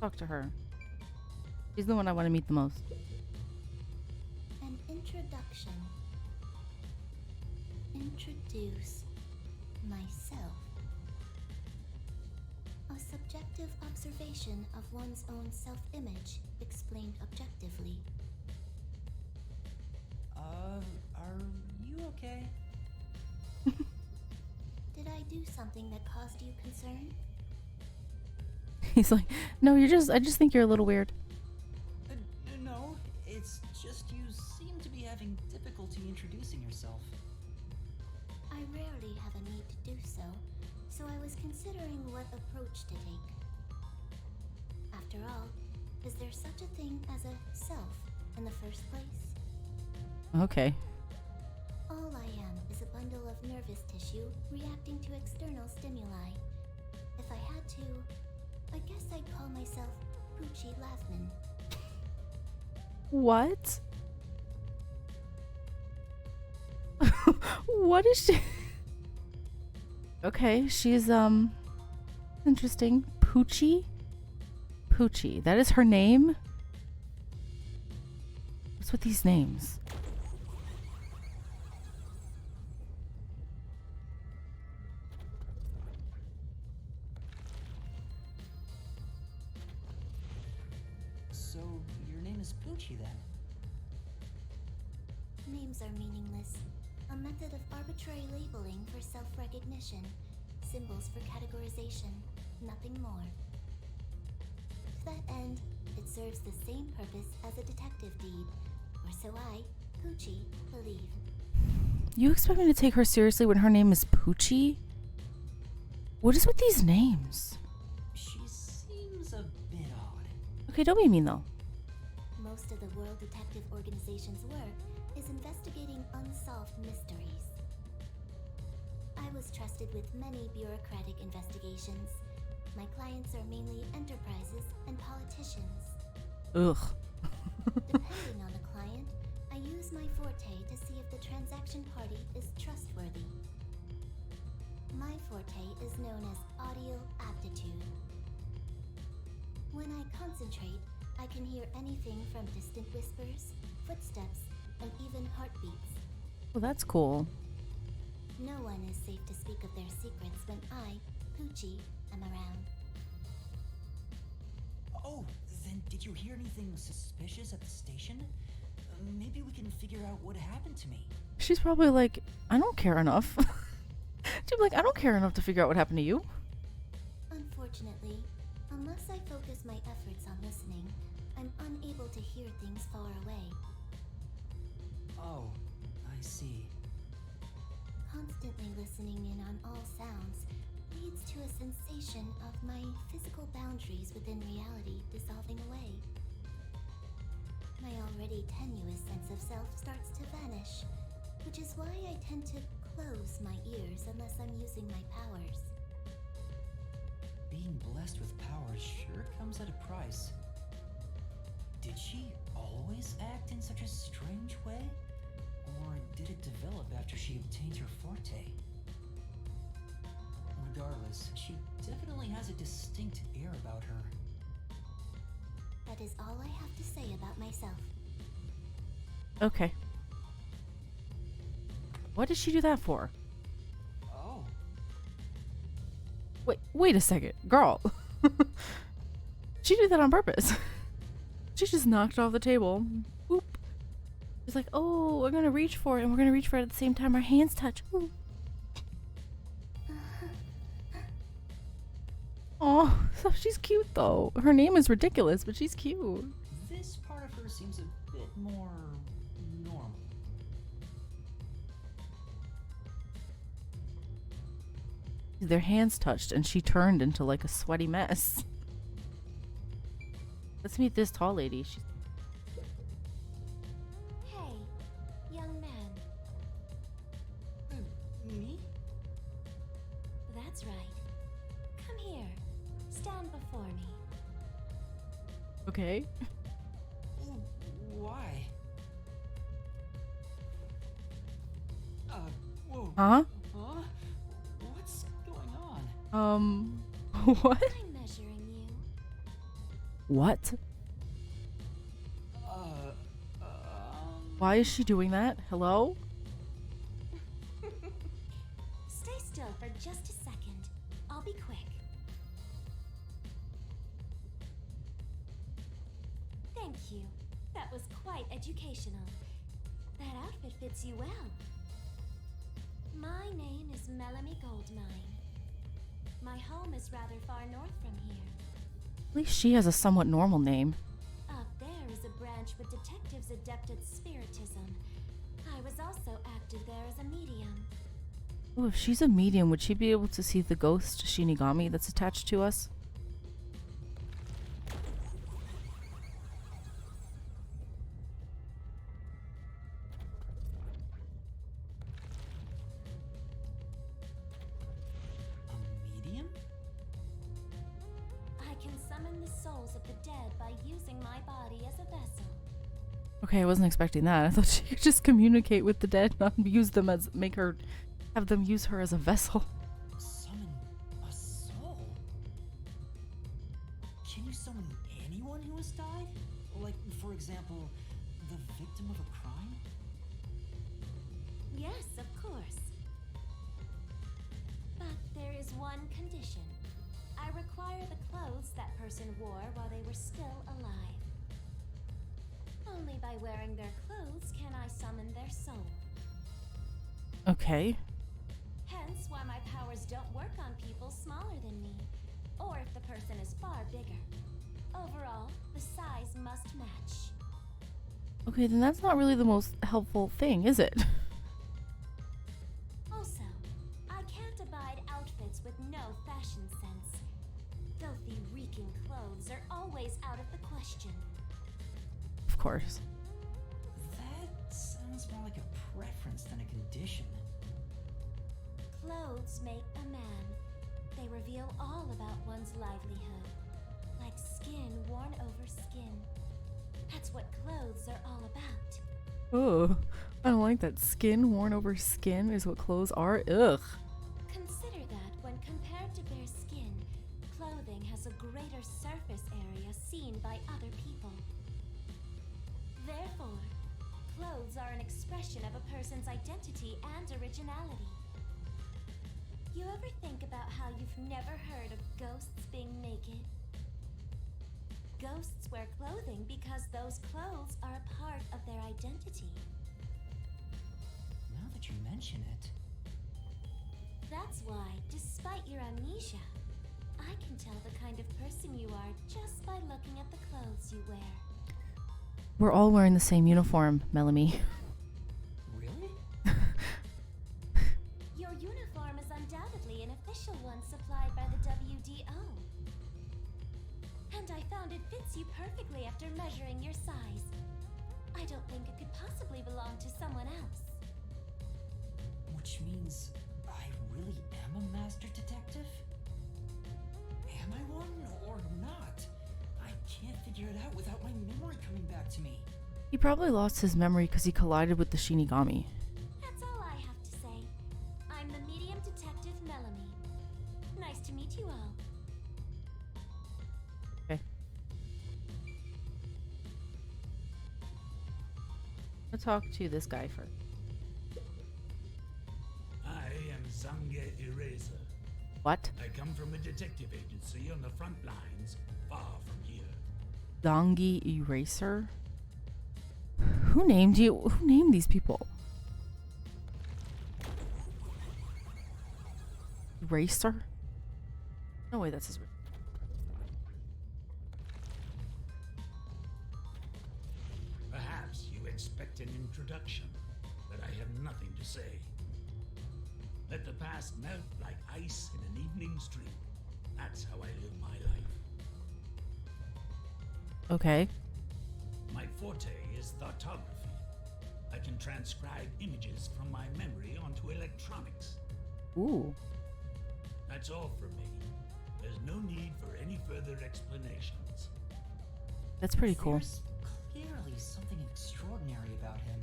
Talk to her. She's the one I want to meet the most. An introduction. Introduce myself. A subjective observation of one's own self-image, explained objectively. Are you okay? Did I do something that caused you concern? He's like, no, I just think you're a little weird. No, it's just you seem to be having difficulty introducing yourself. I rarely have a need to do so, so I was considering what approach to take. After all, is there such a thing as a self in the first place? Okay. All I am is a bundle of nervous tissue reacting to external stimuli. If I had to, I guess I'd call myself Poochie Laughman. What? What is she? Okay, she's interesting. Poochie? Poochie. That is her name? What's with these names? So, your name is Poochie then? Names are meaningless. A method of arbitrary labeling for self-recognition. Symbols for categorization. Nothing more. To that end, it serves the same purpose as a detective deed. Or so I, Poochie, believe. You expect me to take her seriously when her name is Poochie? What is with these names? She seems a bit odd. Okay, don't be mean though. Most of the World Detective Organization's work is investigating unsolved mysteries. I was trusted with many bureaucratic investigations. My clients are mainly enterprises and politicians. Ugh. Depending on the client, I use my forte to see if the transaction party is trustworthy. My forte is known as audio aptitude. When I concentrate, I can hear anything from distant whispers, footsteps, and even heartbeats. Well, that's cool. No one is safe to speak of their secrets when I, Poochie, am around. Oh, then did you hear anything suspicious at the station? Maybe we can figure out what happened to me. She's probably like, I don't care enough. She'd be like, I don't care enough to figure out what happened to you. Unfortunately, unless I focus my efforts on listening, I'm unable to hear things far away. Oh, I see. Constantly listening in on all sounds leads to a sensation of my physical boundaries within reality dissolving away. My already tenuous sense of self starts to vanish, which is why I tend to close my ears unless I'm using my powers. being blessed with power sure comes at a price. Did she always act in such a strange way? Or did it develop after she obtained her forte? Regardless, she definitely has a distinct air about her. That is all I have to say about myself. Okay. What did she do that for? Oh. Wait a second. Girl. She did that on purpose. She just knocked it off the table. Boop. She's like, oh, we're gonna reach for it, and we're gonna reach for it at the same time our hands touch. Ooh. Oh, so she's cute though. Her name is ridiculous, but she's cute. This part of her seems a bit more normal. Their hands touched, and she turned into like a sweaty mess. Let's meet this tall lady. She's Hey, young man. Me? That's right. Come here. Stand before me. okay. Why? Whoa. Huh? Huh? What's going on? What? I'm measuring you. What? Why is she doing that? Hello? Stay still for just a second. I'll be quick. Thank you. That was quite educational. That outfit fits you well. My name is Melanie Goldmine. My home is rather far north from here. At least she has a somewhat normal name. Up there is a branch with detectives adept at spiritism. I was also active there as a medium. Oh, if she's a medium, would she be able to see the ghost Shinigami that's attached to us? A medium? I can summon the souls of the dead by using my body as a vessel. Okay, I wasn't expecting that. I thought she could just communicate with the dead, not use them as have them use her as a vessel. Summon a soul? Can you summon anyone who has died? Like, for example, the victim of a crime? Yes, of course. But there is one condition. I require the clothes that person wore while they were still alive. Only by wearing their clothes can I summon their soul. Okay. Hence why my powers don't work on people smaller than me, or if the person is far bigger. Overall, the size must match. Okay, then that's not really the most helpful thing, is it? Also, I can't abide outfits with no fashion sense. Filthy, reeking clothes are always out of the question. Of course. That sounds more like a preference than a condition. Clothes make a man. They reveal all about one's livelihood. Like skin worn over skin. That's what clothes are all about. Ugh. I don't like that. Skin worn over skin is what clothes are. Ugh. Consider that when compared to bare skin, clothing has a greater surface area seen by other people. Therefore, clothes are an expression of a person's identity and originality. You ever think about how you've never heard of ghosts being naked? Ghosts wear clothing because those clothes are a part of their identity. Now that you mention it. That's why, despite your amnesia, I can tell the kind of person you are just by looking at the clothes you wear. We're all wearing the same uniform, Melanie. Really? Your uniform is undoubtedly an official one supplied by the WDO. And I found it fits you perfectly after measuring your size. I don't think it could possibly belong to someone else. Which means I really am a master detective? Am figure it out without my memory coming back to me. He probably lost his memory because he collided with the Shinigami. That's all I have to say. I'm the medium detective Melanie. Nice to meet you all. Okay. Let's talk to this guy first. I am Zange Eraser. What? I come from a detective agency on the front lines, far from here. Dongi Eraser? Who named you? Who named these people? Eraser? No way, that's his. Perhaps you expect an introduction, but I have nothing to say. Let the past melt like ice in an evening stream. That's how I live my life. Okay. My forte is thoughtography. I can transcribe images from my memory onto electronics. Ooh. That's all from me. There's no need for any further explanations. That's pretty cool. There's clearly something extraordinary about him.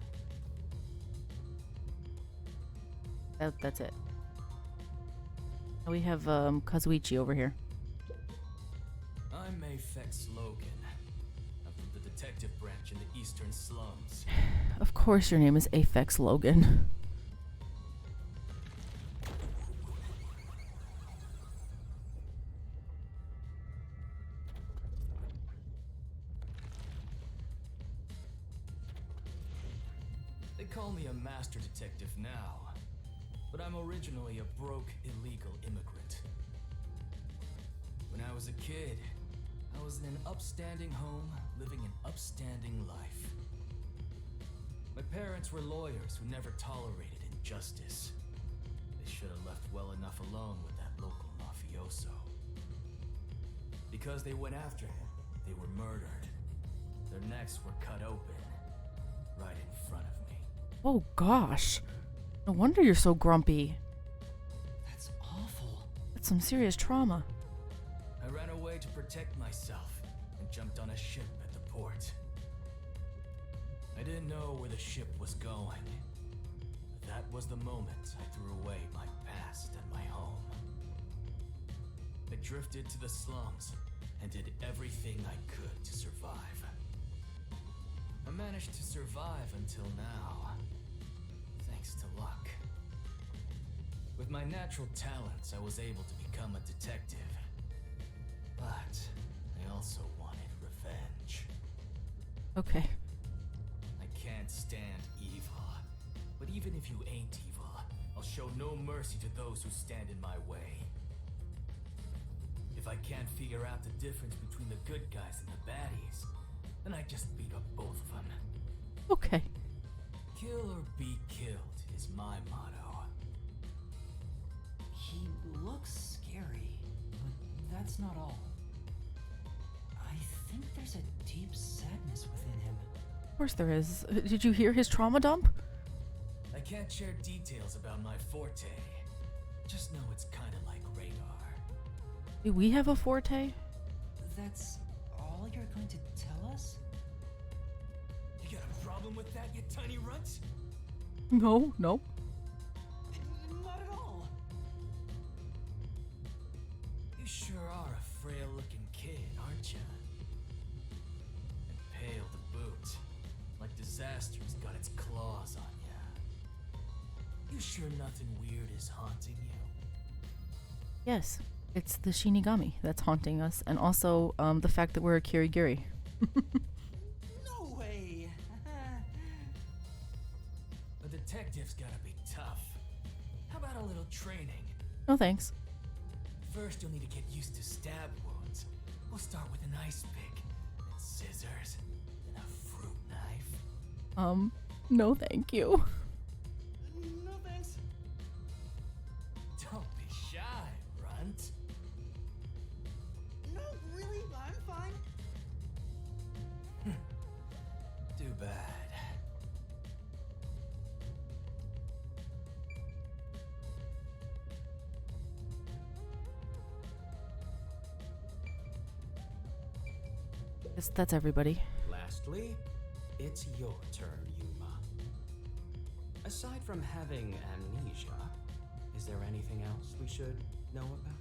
That's it. Now we have Kazuichi over here. I'm Mayfex Logan. I'm from the detective branch in the eastern slums. Of course your name is Aphex Logan. They call me a master detective now, but I'm originally a broke, illegal immigrant. When I was a kid, I was in an upstanding home, living an upstanding life. My parents were lawyers who never tolerated injustice. They should have left well enough alone with that local mafioso. Because they went after him, they were murdered. Their necks were cut open, right in front of me. Oh gosh. No wonder you're so grumpy. That's awful. That's some serious trauma. I ran away to protect myself and jumped on a ship at the port. I didn't know where the ship was going. But that was the moment I threw away my past and my home. I drifted to the slums and did everything I could to survive. I managed to survive until now, thanks to luck. With my natural talents, I was able to become a detective. But I also wanted revenge. Okay. I can't stand evil. But even if you ain't evil, I'll show no mercy to those who stand in my way. If I can't figure out the difference between the good guys and the baddies, then I just beat up both of them. Okay. Kill or be killed is my motto. He looks scary, but that's not all. I think there's a deep sadness within him. Of course there is. Did you hear his trauma dump? I can't share details about my forte. Just know it's kinda like radar. Do we have a forte? That's all you're going to tell us? You got a problem with that, you tiny runt? No, no. Not at all. You sure are a frail-looking kid, aren't you? And pale to boot, like disaster's got its claws on ya. You sure nothing weird is haunting you? Yes. It's the Shinigami that's haunting us, and also the fact that we're a Kirigiri. No way. A detective's gotta be tough. How about a little training? No thanks. First, you'll need to get used to stab wounds. We'll start with an ice pick, and scissors, and a fruit knife. No thank you. No thanks. Don't be shy, runt. No, really, I'm fine. Too bad. Guess that's everybody. Lastly, it's your turn, Yuma. Aside from having amnesia, is there anything else we should know about?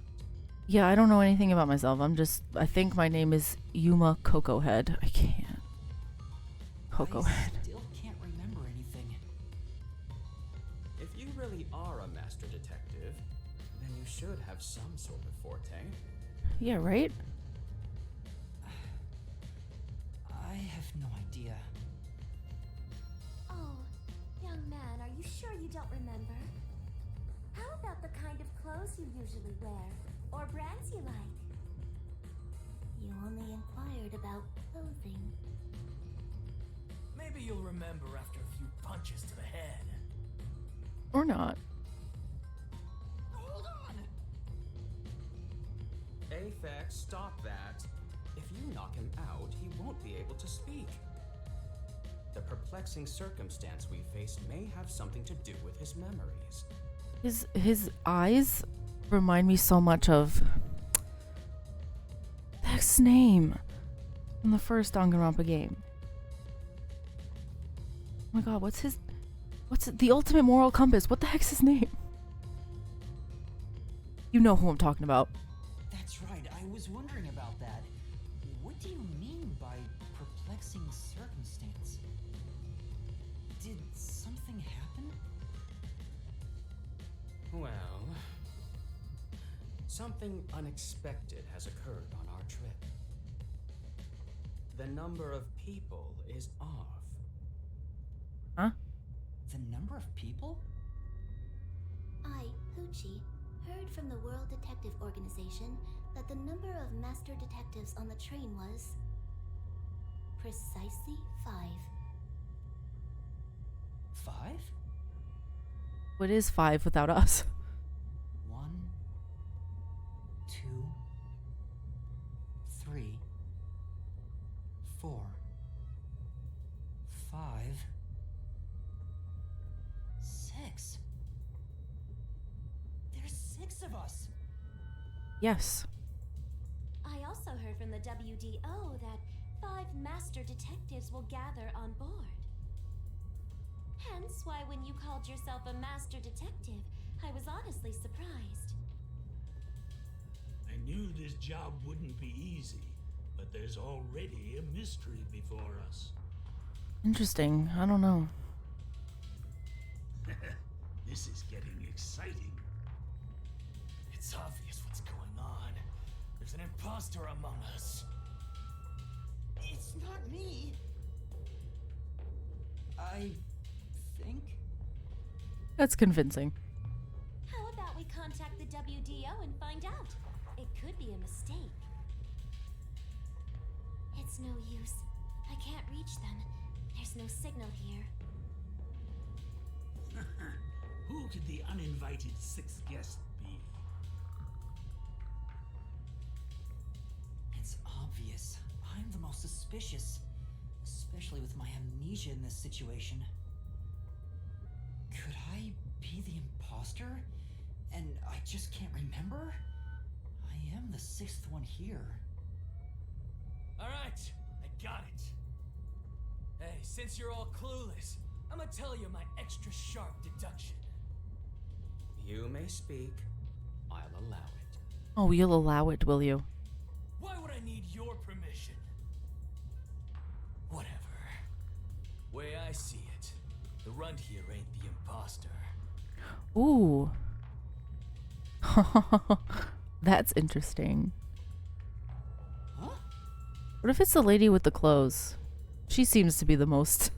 Yeah, I don't know anything about myself. I think my name is Yuma Kokohead. I can't. Kokohead. I still can't remember anything. If you really are a master detective, then you should have some sort of forte. Yeah, right? I have no idea. Oh, young man, are you sure you don't remember? How about the kind of clothes you usually wear? Or brands you like? You only inquired about clothing. Maybe you'll remember after a few punches to the head. Or not. Hold on! Aphex, stop that. If you knock him out, he won't be able to speak. The perplexing circumstance we face may have something to do with his memories. His eyes remind me so much of the heck's name from the first Danganronpa game. Oh my god, what's the ultimate moral compass? What the heck's his name? You know who I'm talking about. That's right, I was wondering about that. What do you mean by perplexing circumstance? Did something happen? Well, something unexpected has occurred on our trip. The number of people is off. Huh? The number of people? I, Hoochie, heard from the World Detective Organization that the number of master detectives on the train was precisely 5. 5? What is 5 without us? 1, 2, 3, 4, 5, 6. There's 6 of us. Yes. I also heard from the WDO that 5 master detectives will gather on board. Hence why when you called yourself a master detective, I was honestly surprised. I knew this job wouldn't be easy, but there's already a mystery before us. Interesting. I don't know. This is getting exciting. It's obvious what's going on. There's an imposter among us. It's not me. I think. That's convincing. How about we contact the WDO and find out? It could be a mistake. It's no use. I can't reach them. There's no signal here. Who could the uninvited 6th guest be? It's obvious. I'm the most suspicious. Especially with my amnesia in this situation. Could I be the imposter? And I just can't remember? I am the 6th one here. Alright, I got it. Hey, since you're all clueless, I'm gonna tell you my extra sharp deduction. You may speak. I'll allow it. Oh, you'll allow it, will you? Why would I need your permission? Whatever. Way I see it, the runt here ain't the imposter. Ooh. That's interesting. Huh? What if it's the lady with the clothes? She seems to be the most...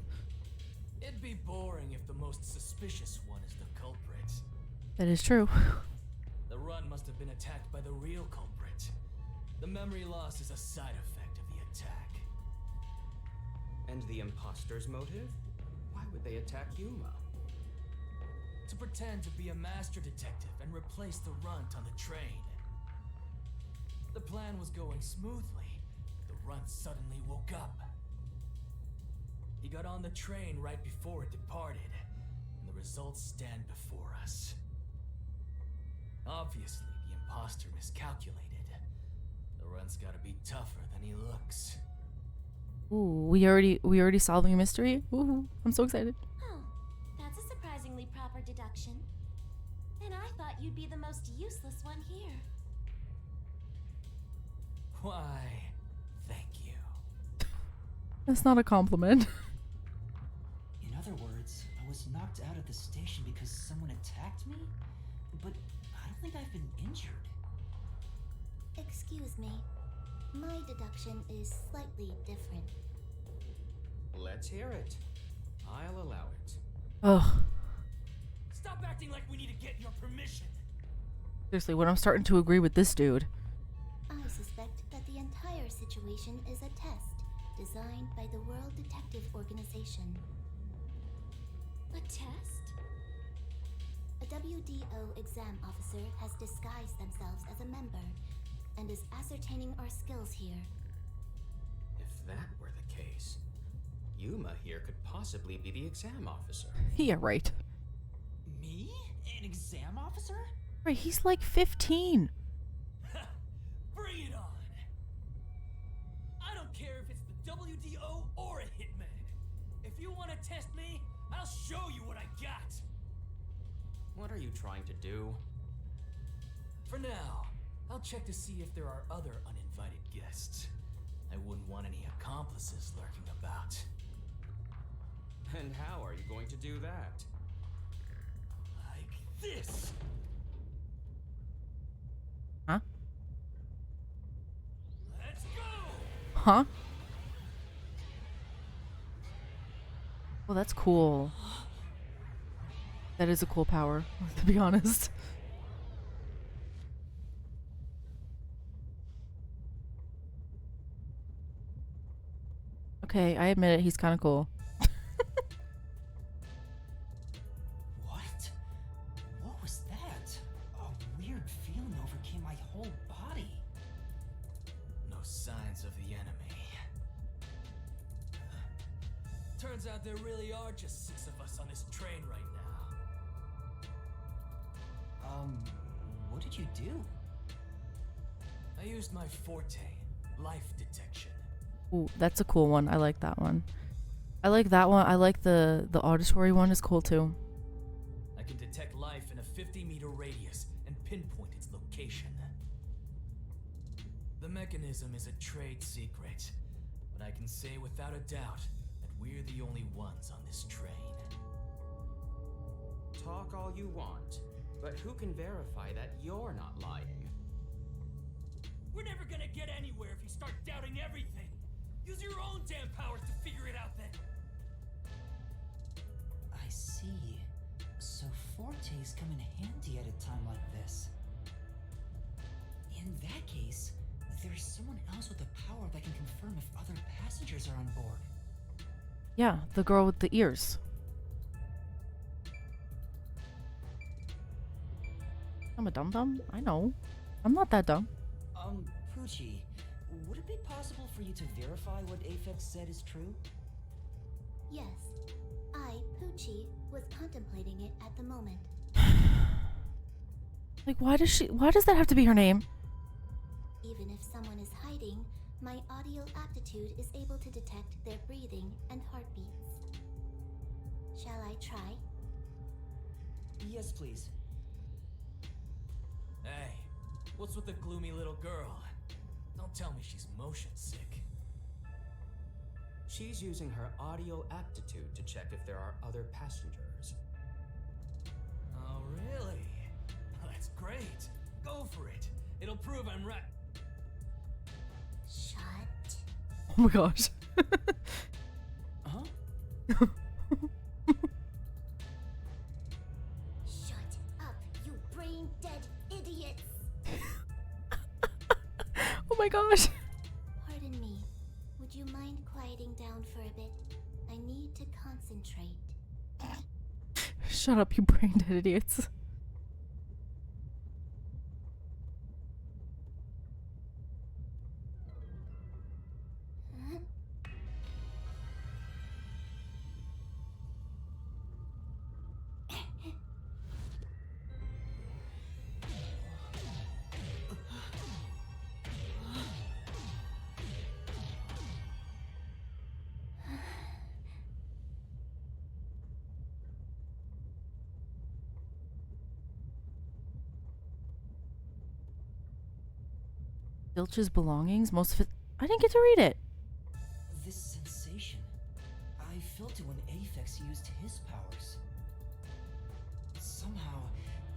It'd be boring if the most suspicious one is the culprit. That is true. The run must have been attacked by the real culprit. The memory loss is a side effect of the attack. And the imposter's motive? Why would they attack Yuma? To pretend to be a master detective and replace the runt on the train. The plan was going smoothly. The runt suddenly woke up. He got on the train right before it departed, and the results stand before us. Obviously, the imposter miscalculated. The runt's gotta be tougher than he looks. Ooh, we already solving a mystery? Ooh, I'm so excited. Oh, that's a surprisingly proper deduction. And I thought you'd be the most useless one here. Why, thank you. That's not a compliment. In other words, I was knocked out of the station because someone attacked me? But I don't think I've been injured. Excuse me. My deduction is slightly different. Let's hear it. I'll allow it. Ugh. Stop acting like we need to get your permission. Seriously, when I'm starting to agree with this dude. I suspect that the entire situation is a test designed by the World Detective Organization. A test? A WDO exam officer has disguised themselves as a member and is ascertaining our skills here. If that were the case, Yuma here could possibly be the exam officer. Yeah, right. Me? An exam officer? Right, he's like 15. Bring it on! I don't care if it's the WDO or a hitman. If you want to test me, I'll show you what I got. What are you trying to do? For now, I'll check to see if there are other uninvited guests. I wouldn't want any accomplices lurking about. And how are you going to do that? Like this! Huh? Let's go! Huh? Well, that's cool. That is a cool power, to be honest. Okay, I admit it, he's kind of cool. What? What was that? A weird feeling overcame my whole body. No signs of the enemy. Turns out there really are just 6 of us on this train right now. What did you do? I used my forte, life detection. Ooh, that's a cool one. I like that one. I like that one. I like the auditory one is cool too. I can detect life in a 50-meter radius and pinpoint its location. The mechanism is a trade secret, but I can say without a doubt that we're the only ones on this train. Talk all you want, but who can verify that you're not lying? We're never gonna get anywhere if you start doubting everything. Use your own damn powers to figure it out then. I see. So fortes come in handy at a time like this. In that case, there's someone else with a power that can confirm if other passengers are on board. Yeah, the girl with the ears. I'm a dum-dum. I know. I'm not that dumb. Poochie, would it be possible for you to verify what Aphex said is true? Yes, I, Poochie, was contemplating it at the moment. Like, why does that have to be her name? Even if someone is hiding, my audio aptitude is able to detect their breathing and heartbeats. Shall I try? Yes, please. Hey, what's with the gloomy little girl? Don't tell me she's motion sick. She's using her audio aptitude to check if there are other passengers. Oh, really? Well, that's great. Go for it. It'll prove I'm right. Shut. Oh my gosh. Huh? Shut up, you brain-dead idiots! Oh my gosh. Pardon me. Would you mind quieting down for a bit? I need to concentrate. Shut up, you brain dead idiots. Huh? Filch's belongings? Most of it. I didn't get to read it. This sensation. I felt it when Aphex used his powers. Somehow,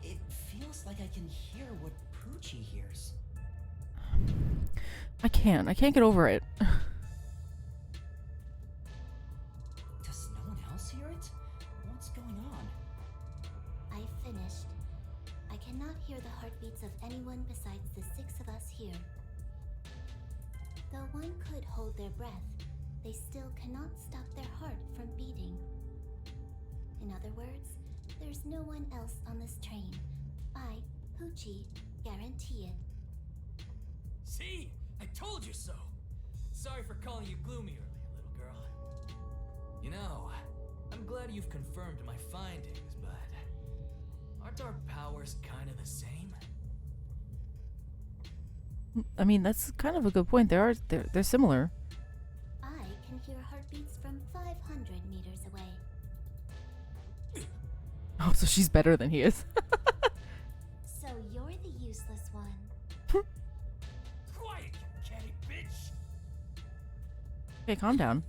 it feels like I can hear what Poochie hears. I can't get over it. Does no one else hear it? What's going on? I finished. I cannot hear the heartbeats of anyone besides the 6 of us here. Though one could hold their breath, they still cannot stop their heart from beating. In other words, there's no one else on this train. I, Poochie, guarantee it. See? I told you so! Sorry for calling you gloomy earlier, little girl. You know, I'm glad you've confirmed my findings, but aren't our powers kind of the same? I mean, that's kind of a good point. They're similar. I can hear heartbeats from 500 meters away. Oh, so she's better than he is. So you're the useless one. Quiet, you catty bitch! Okay, calm down.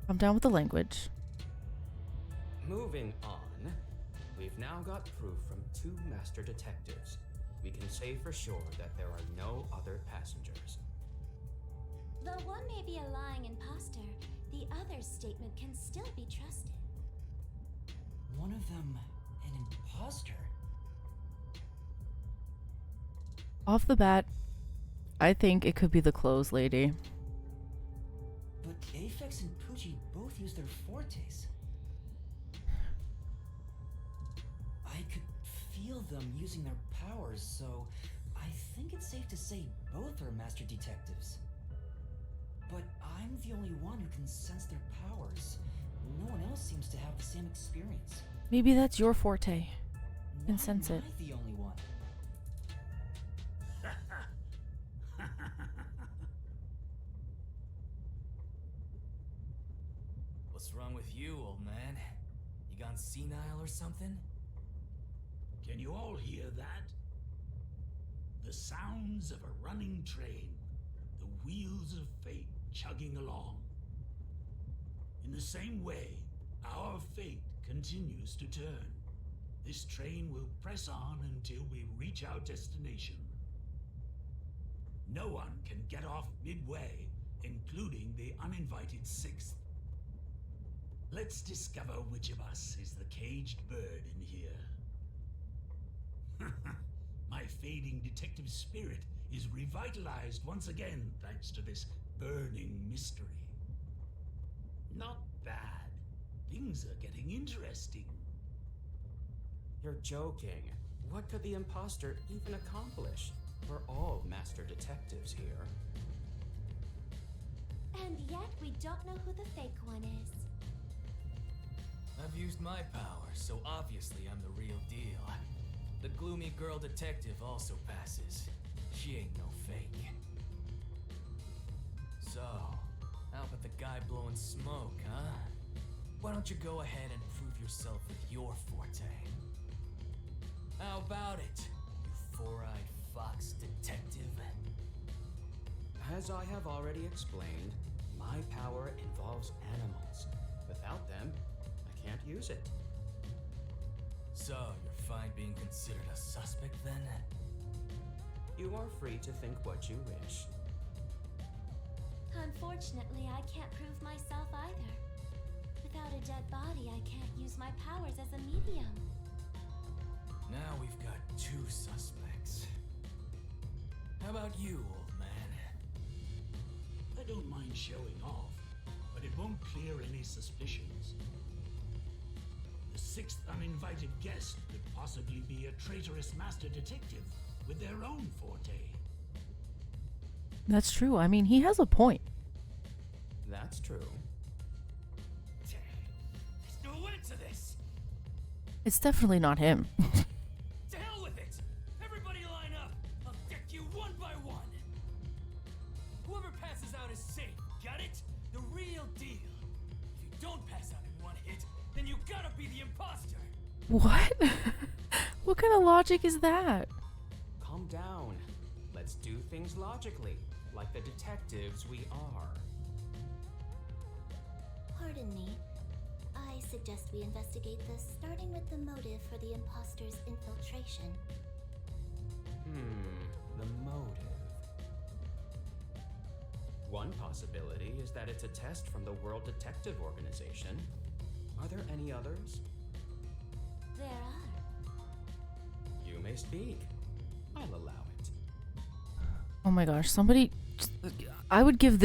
Calm down with the language. Moving on, we've now got proof from 2 master detectives. We can say for sure that there are no other passengers. Though one may be a lying imposter, the other's statement can still be trusted. One of them, an imposter? Off the bat, I think it could be the clothes lady. But Aphex and Poochie both use their fortes. I could feel them using their powers, so I think it's safe to say both are master detectives. But I'm the only one who can sense their powers. No one else seems to have the same experience. Maybe that's your forte. Can Why sense am it. I the only one? What's wrong with you, old man? You gone senile or something? Can you all hear that? The sounds of a running train, the wheels of fate chugging along. In the same way, our fate continues to turn. This train will press on until we reach our destination. No one can get off midway, including the uninvited 6th. Let's discover which of us is the caged bird in here. My fading detective spirit is revitalized once again thanks to this burning mystery. Not bad. Things are getting interesting. You're joking. What could the imposter even accomplish? We're all master detectives here. And yet we don't know who the fake one is. I've used my powers, so obviously I'm the real deal. The gloomy girl detective also passes. She ain't no fake. So, how about the guy blowing smoke, huh? Why don't you go ahead and prove yourself with your forte? How about it, you four-eyed fox detective? As I have already explained, my power involves animals. Without them, I can't use it. So, you're fine being considered a suspect then? You are free to think what you wish. Unfortunately, I can't prove myself either. Without a dead body, I can't use my powers as a medium. Now we've got 2 suspects. How about you, old man? I don't mind showing off, but it won't clear any suspicions. The 6th uninvited guest could possibly be a traitorous master detective with their own forte. That's true. I mean, he has a point. That's true. There's no end to this! It's definitely not him. To hell with it! Everybody line up! I'll deck you one by one! Whoever passes out is safe, got it? The real deal. If you don't pass out in one hit, then you gotta be the imposter! What? What kind of logic is that? Calm down. things logically, like the detectives we are. Pardon me. I suggest we investigate this, starting with the motive for the imposter's infiltration. The motive. One possibility is that it's a test from the World Detective Organization. Are there any others? There are. You may speak. I'll allow it. Oh my gosh, somebody... I would give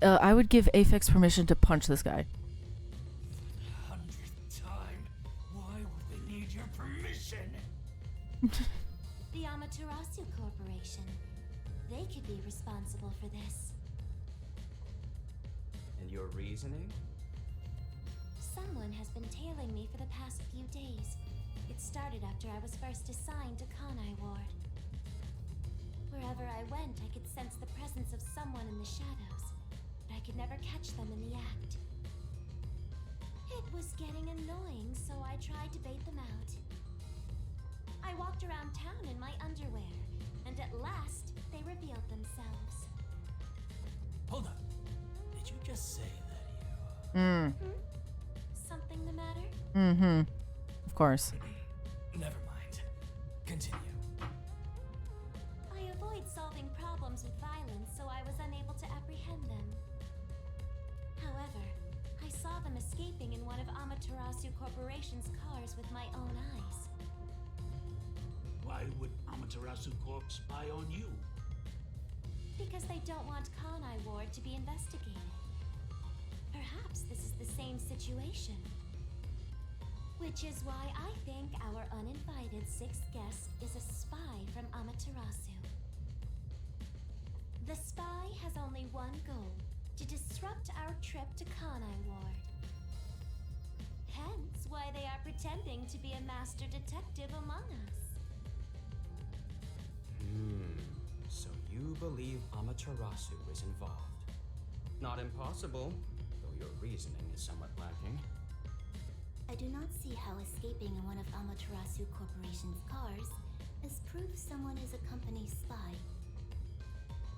I would give Aphex permission to punch this guy. 100th time. Why would they need your permission? The Amaterasu Corporation. They could be responsible for this. And your reasoning? Someone has been tailing me for the past few days. It started after I was first assigned to Kanai Ward. Wherever I went, I could sense the presence of someone in the shadows, but I could never catch them in the act. It was getting annoying, so I tried to bait them out. I walked around town in my underwear, and at last, they revealed themselves. Hold up. Did you just say that you... Something the matter? Of course. Never mind. Continue. I avoid solving problems with violence, so I was unable to apprehend them. However, I saw them escaping in one of Amaterasu Corporation's cars with my own eyes. Why would Amaterasu Corp spy on you? Because they don't want Kanai Ward to be investigated. Perhaps this is the same situation. Which is why I think our uninvited sixth guest is a spy from Amaterasu. The spy has only one goal: to disrupt our trip to Kanai Ward. Hence why they are pretending to be a master detective among us. So you believe Amaterasu is involved. Not impossible, though your reasoning is somewhat lacking. I do not see how escaping in one of Amaterasu Corporation's cars is proof someone is a company spy.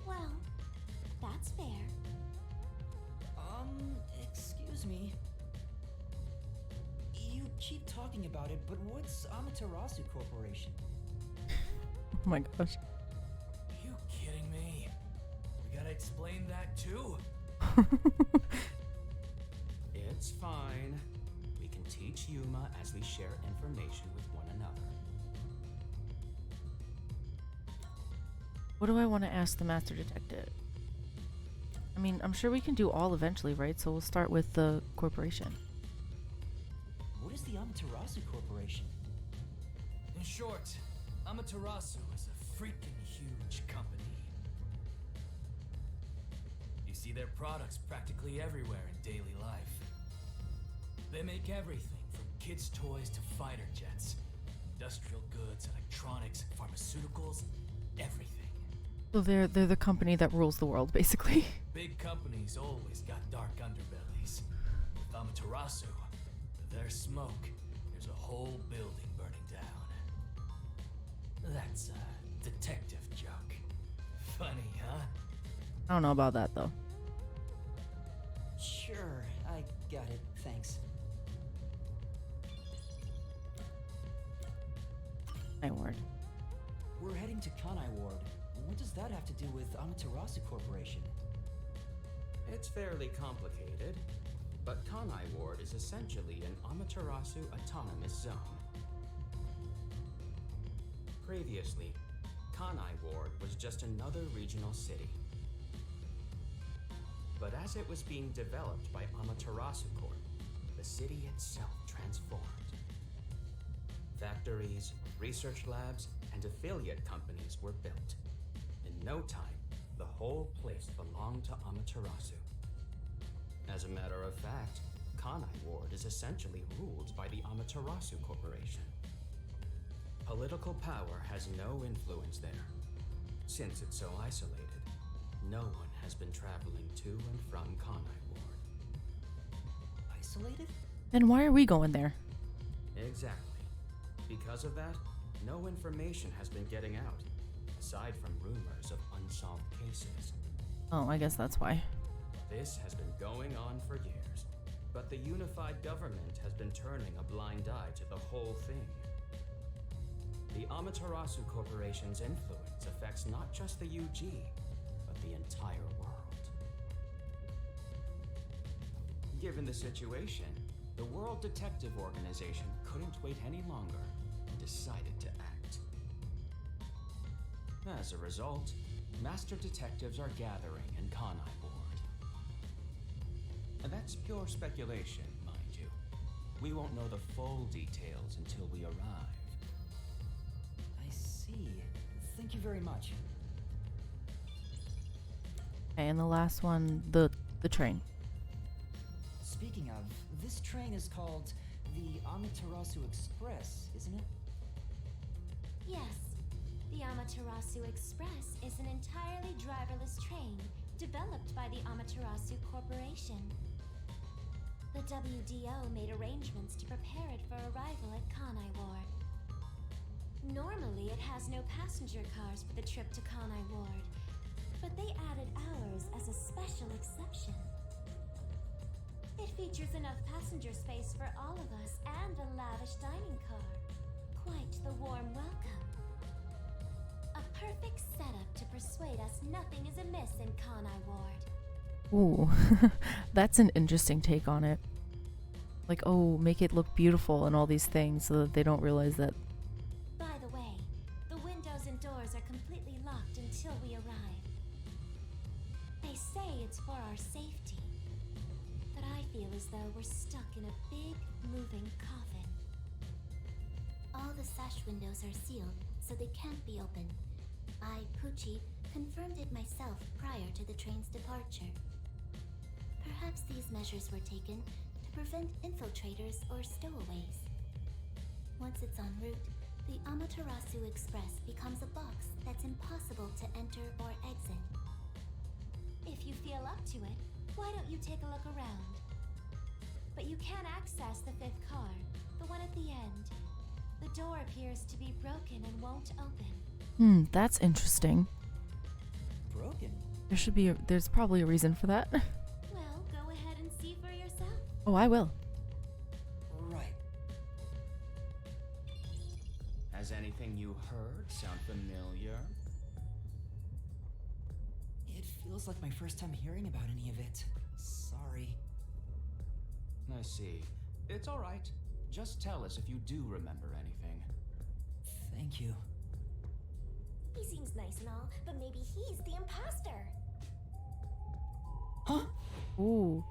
Well, that's fair. Excuse me. You keep talking about it, but what's Amaterasu Corporation? Oh my gosh. You kidding me? We gotta explain that too? It's fine. We can teach Yuma as we share information with one another. What do I want to ask the master detective? I mean, I'm sure we can do all eventually, right? So we'll start with the corporation. What is the Amaterasu Corporation? In short, Amaterasu is a freaking huge company. You see their products practically everywhere in daily life. They make everything from kids' toys to fighter jets, industrial goods, electronics, pharmaceuticals, everything. So they're the company that rules the world, basically. Big companies always got dark underbellies. With Amaterasu, with their smoke, there's a whole building burning down. That's a detective joke. Funny, huh? I don't know about that, though. Sure, I got it. Thanks. My word. We're heading to Kanai Ward. What does that have to do with Amaterasu Corporation? It's fairly complicated, but Kanai Ward is essentially an Amaterasu autonomous zone. Previously, Kanai Ward was just another regional city. But as it was being developed by Amaterasu Corp, the city itself transformed. Factories, research labs, and affiliate companies were built. In no time, the whole place belonged to Amaterasu. As a matter of fact, Kanai Ward is essentially ruled by the Amaterasu Corporation. Political power has no influence there. Since it's so isolated, no one has been traveling to and from Kanai Ward. Isolated? Then why are we going there? Exactly. Because of that, no information has been getting out. aside from rumors of unsolved cases. Oh, I guess that's why. This has been going on for years, but the unified government has been turning a blind eye to the whole thing. The Amaterasu Corporation's influence affects not just the UG, but the entire world. Given the situation, the World Detective Organization couldn't wait any longer and decided to act. As a result, master detectives are gathering in Kanai Ward. And that's pure speculation, mind you. We won't know the full details until we arrive. I see. Thank you very much. Okay, and the last one, the train. Speaking of, this train is called the Amaterasu Express, isn't it? Yes. The Amaterasu Express is an entirely driverless train developed by the Amaterasu Corporation. The WDO made arrangements to prepare it for arrival at Kanai Ward. Normally, it has no passenger cars for the trip to Kanai Ward, but they added ours as a special exception. It features enough passenger space for all of us and a lavish dining car. Quite the warm welcome. A perfect setup to persuade us nothing is amiss in Kanai Ward. Ooh, that's an interesting take on it. Like, oh, make it look beautiful and all these things so that they don't realize that. By the way, the windows and doors are completely locked until we arrive. They say it's for our safety, but I feel as though we're stuck in a big, moving coffin. All the sash windows are sealed, so they can't be opened. I, Pucci, confirmed it myself prior to the train's departure. Perhaps these measures were taken to prevent infiltrators or stowaways. Once it's en route, the Amaterasu Express becomes a box that's impossible to enter or exit. If you feel up to it, why don't you take a look around? But you can't access the fifth car, the one at the end. The door appears to be broken and won't open. That's interesting. Broken? There's probably a reason for that. Well, go ahead and see for yourself. Oh, I will. Right. Has anything you heard sound familiar? It feels like my first time hearing about any of it. Sorry. I see. It's all right. Just tell us if you do remember anything. Thank you. He seems nice and all, but maybe he's the imposter. Huh? Ooh.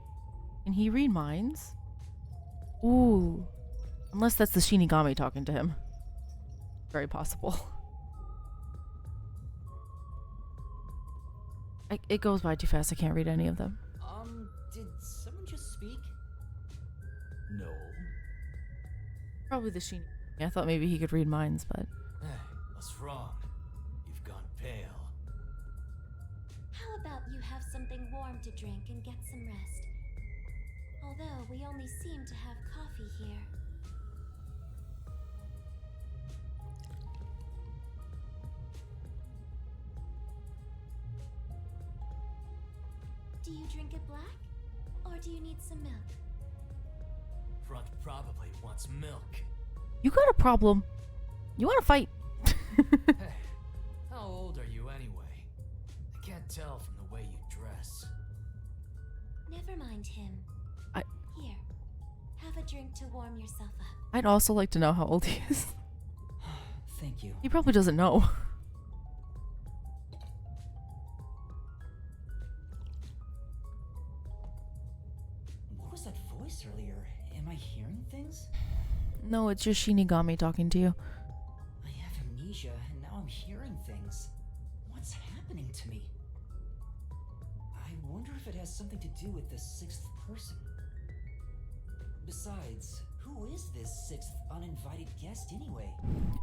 Can he read minds? Ooh. Unless that's the Shinigami talking to him. Very possible. It goes by too fast. I can't read any of them. Did someone just speak? No. Probably the Shinigami. I thought maybe he could read minds, but... Hey, what's wrong? You've gone pale. How about you have something warm to drink and get some rest? Although we only seem to have coffee here. Do you drink it black? Or do you need some milk? Front probably wants milk. You got a problem. You want to fight? Hey, how old are you anyway? I can't tell from the way you dress. Never mind him. Here, have a drink to warm yourself up. I'd also like to know how old he is. Thank you. He probably doesn't know. What was that voice earlier? Am I hearing things? No, it's your Shinigami talking to you. I have amnesia, and now I'm hearing things. What's happening to me? I wonder if it has something to do with the sixth person. Besides, who is this sixth uninvited guest anyway?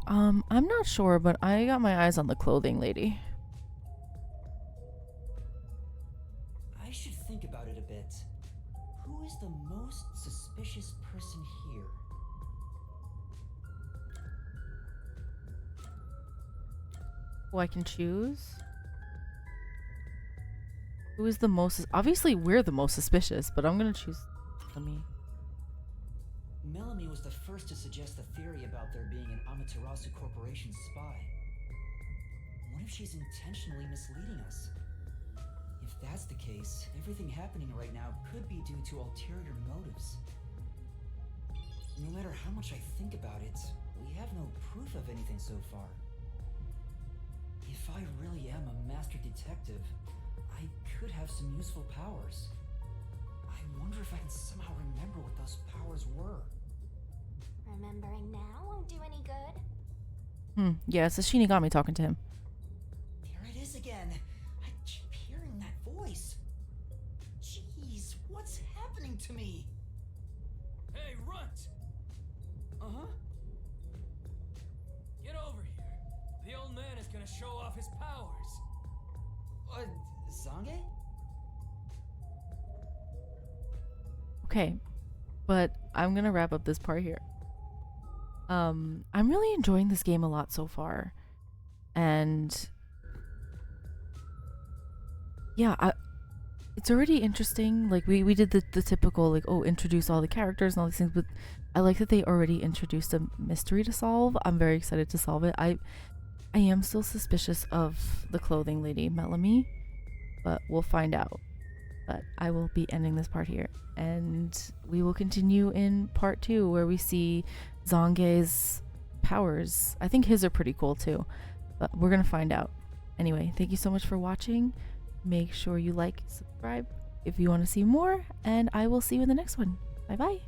I'm not sure, but I got my eyes on the clothing lady. I should think about it a bit. Who is the most suspicious person here? Oh, I can choose. Who is the most? Obviously, we're the most suspicious, but I'm gonna choose me. Melanie was the first to suggest the theory about there being an Amaterasu Corporation spy. What if she's intentionally misleading us? If that's the case, everything happening right now could be due to ulterior motives. No matter how much I think about it, we have no proof of anything so far. If I really am a master detective, I could have some useful powers. I wonder if I can somehow remember what those powers were. Remembering now won't do any good. Yeah, it's a Shinigami talking to him. There it is again. I keep hearing that voice. Jeez, what's happening to me? Hey, Runt! Uh-huh. Get over here. The old man is gonna show off his powers. Zange? Okay, but I'm gonna wrap up this part here. I'm really enjoying this game a lot so far, and yeah, it's already interesting. Like we did the typical like, oh, introduce all the characters and all these things, but I like that they already introduced a mystery to solve. I'm very excited to solve it. I am still suspicious of the clothing lady, Melanie, but we'll find out. But I will be ending this part here, and we will continue in part 2 where we see Zange's powers. I think his are pretty cool too, but we're gonna find out. Anyway, thank you so much for watching. Make sure you like, subscribe if you want to see more, and I will see you in the next one. Bye bye.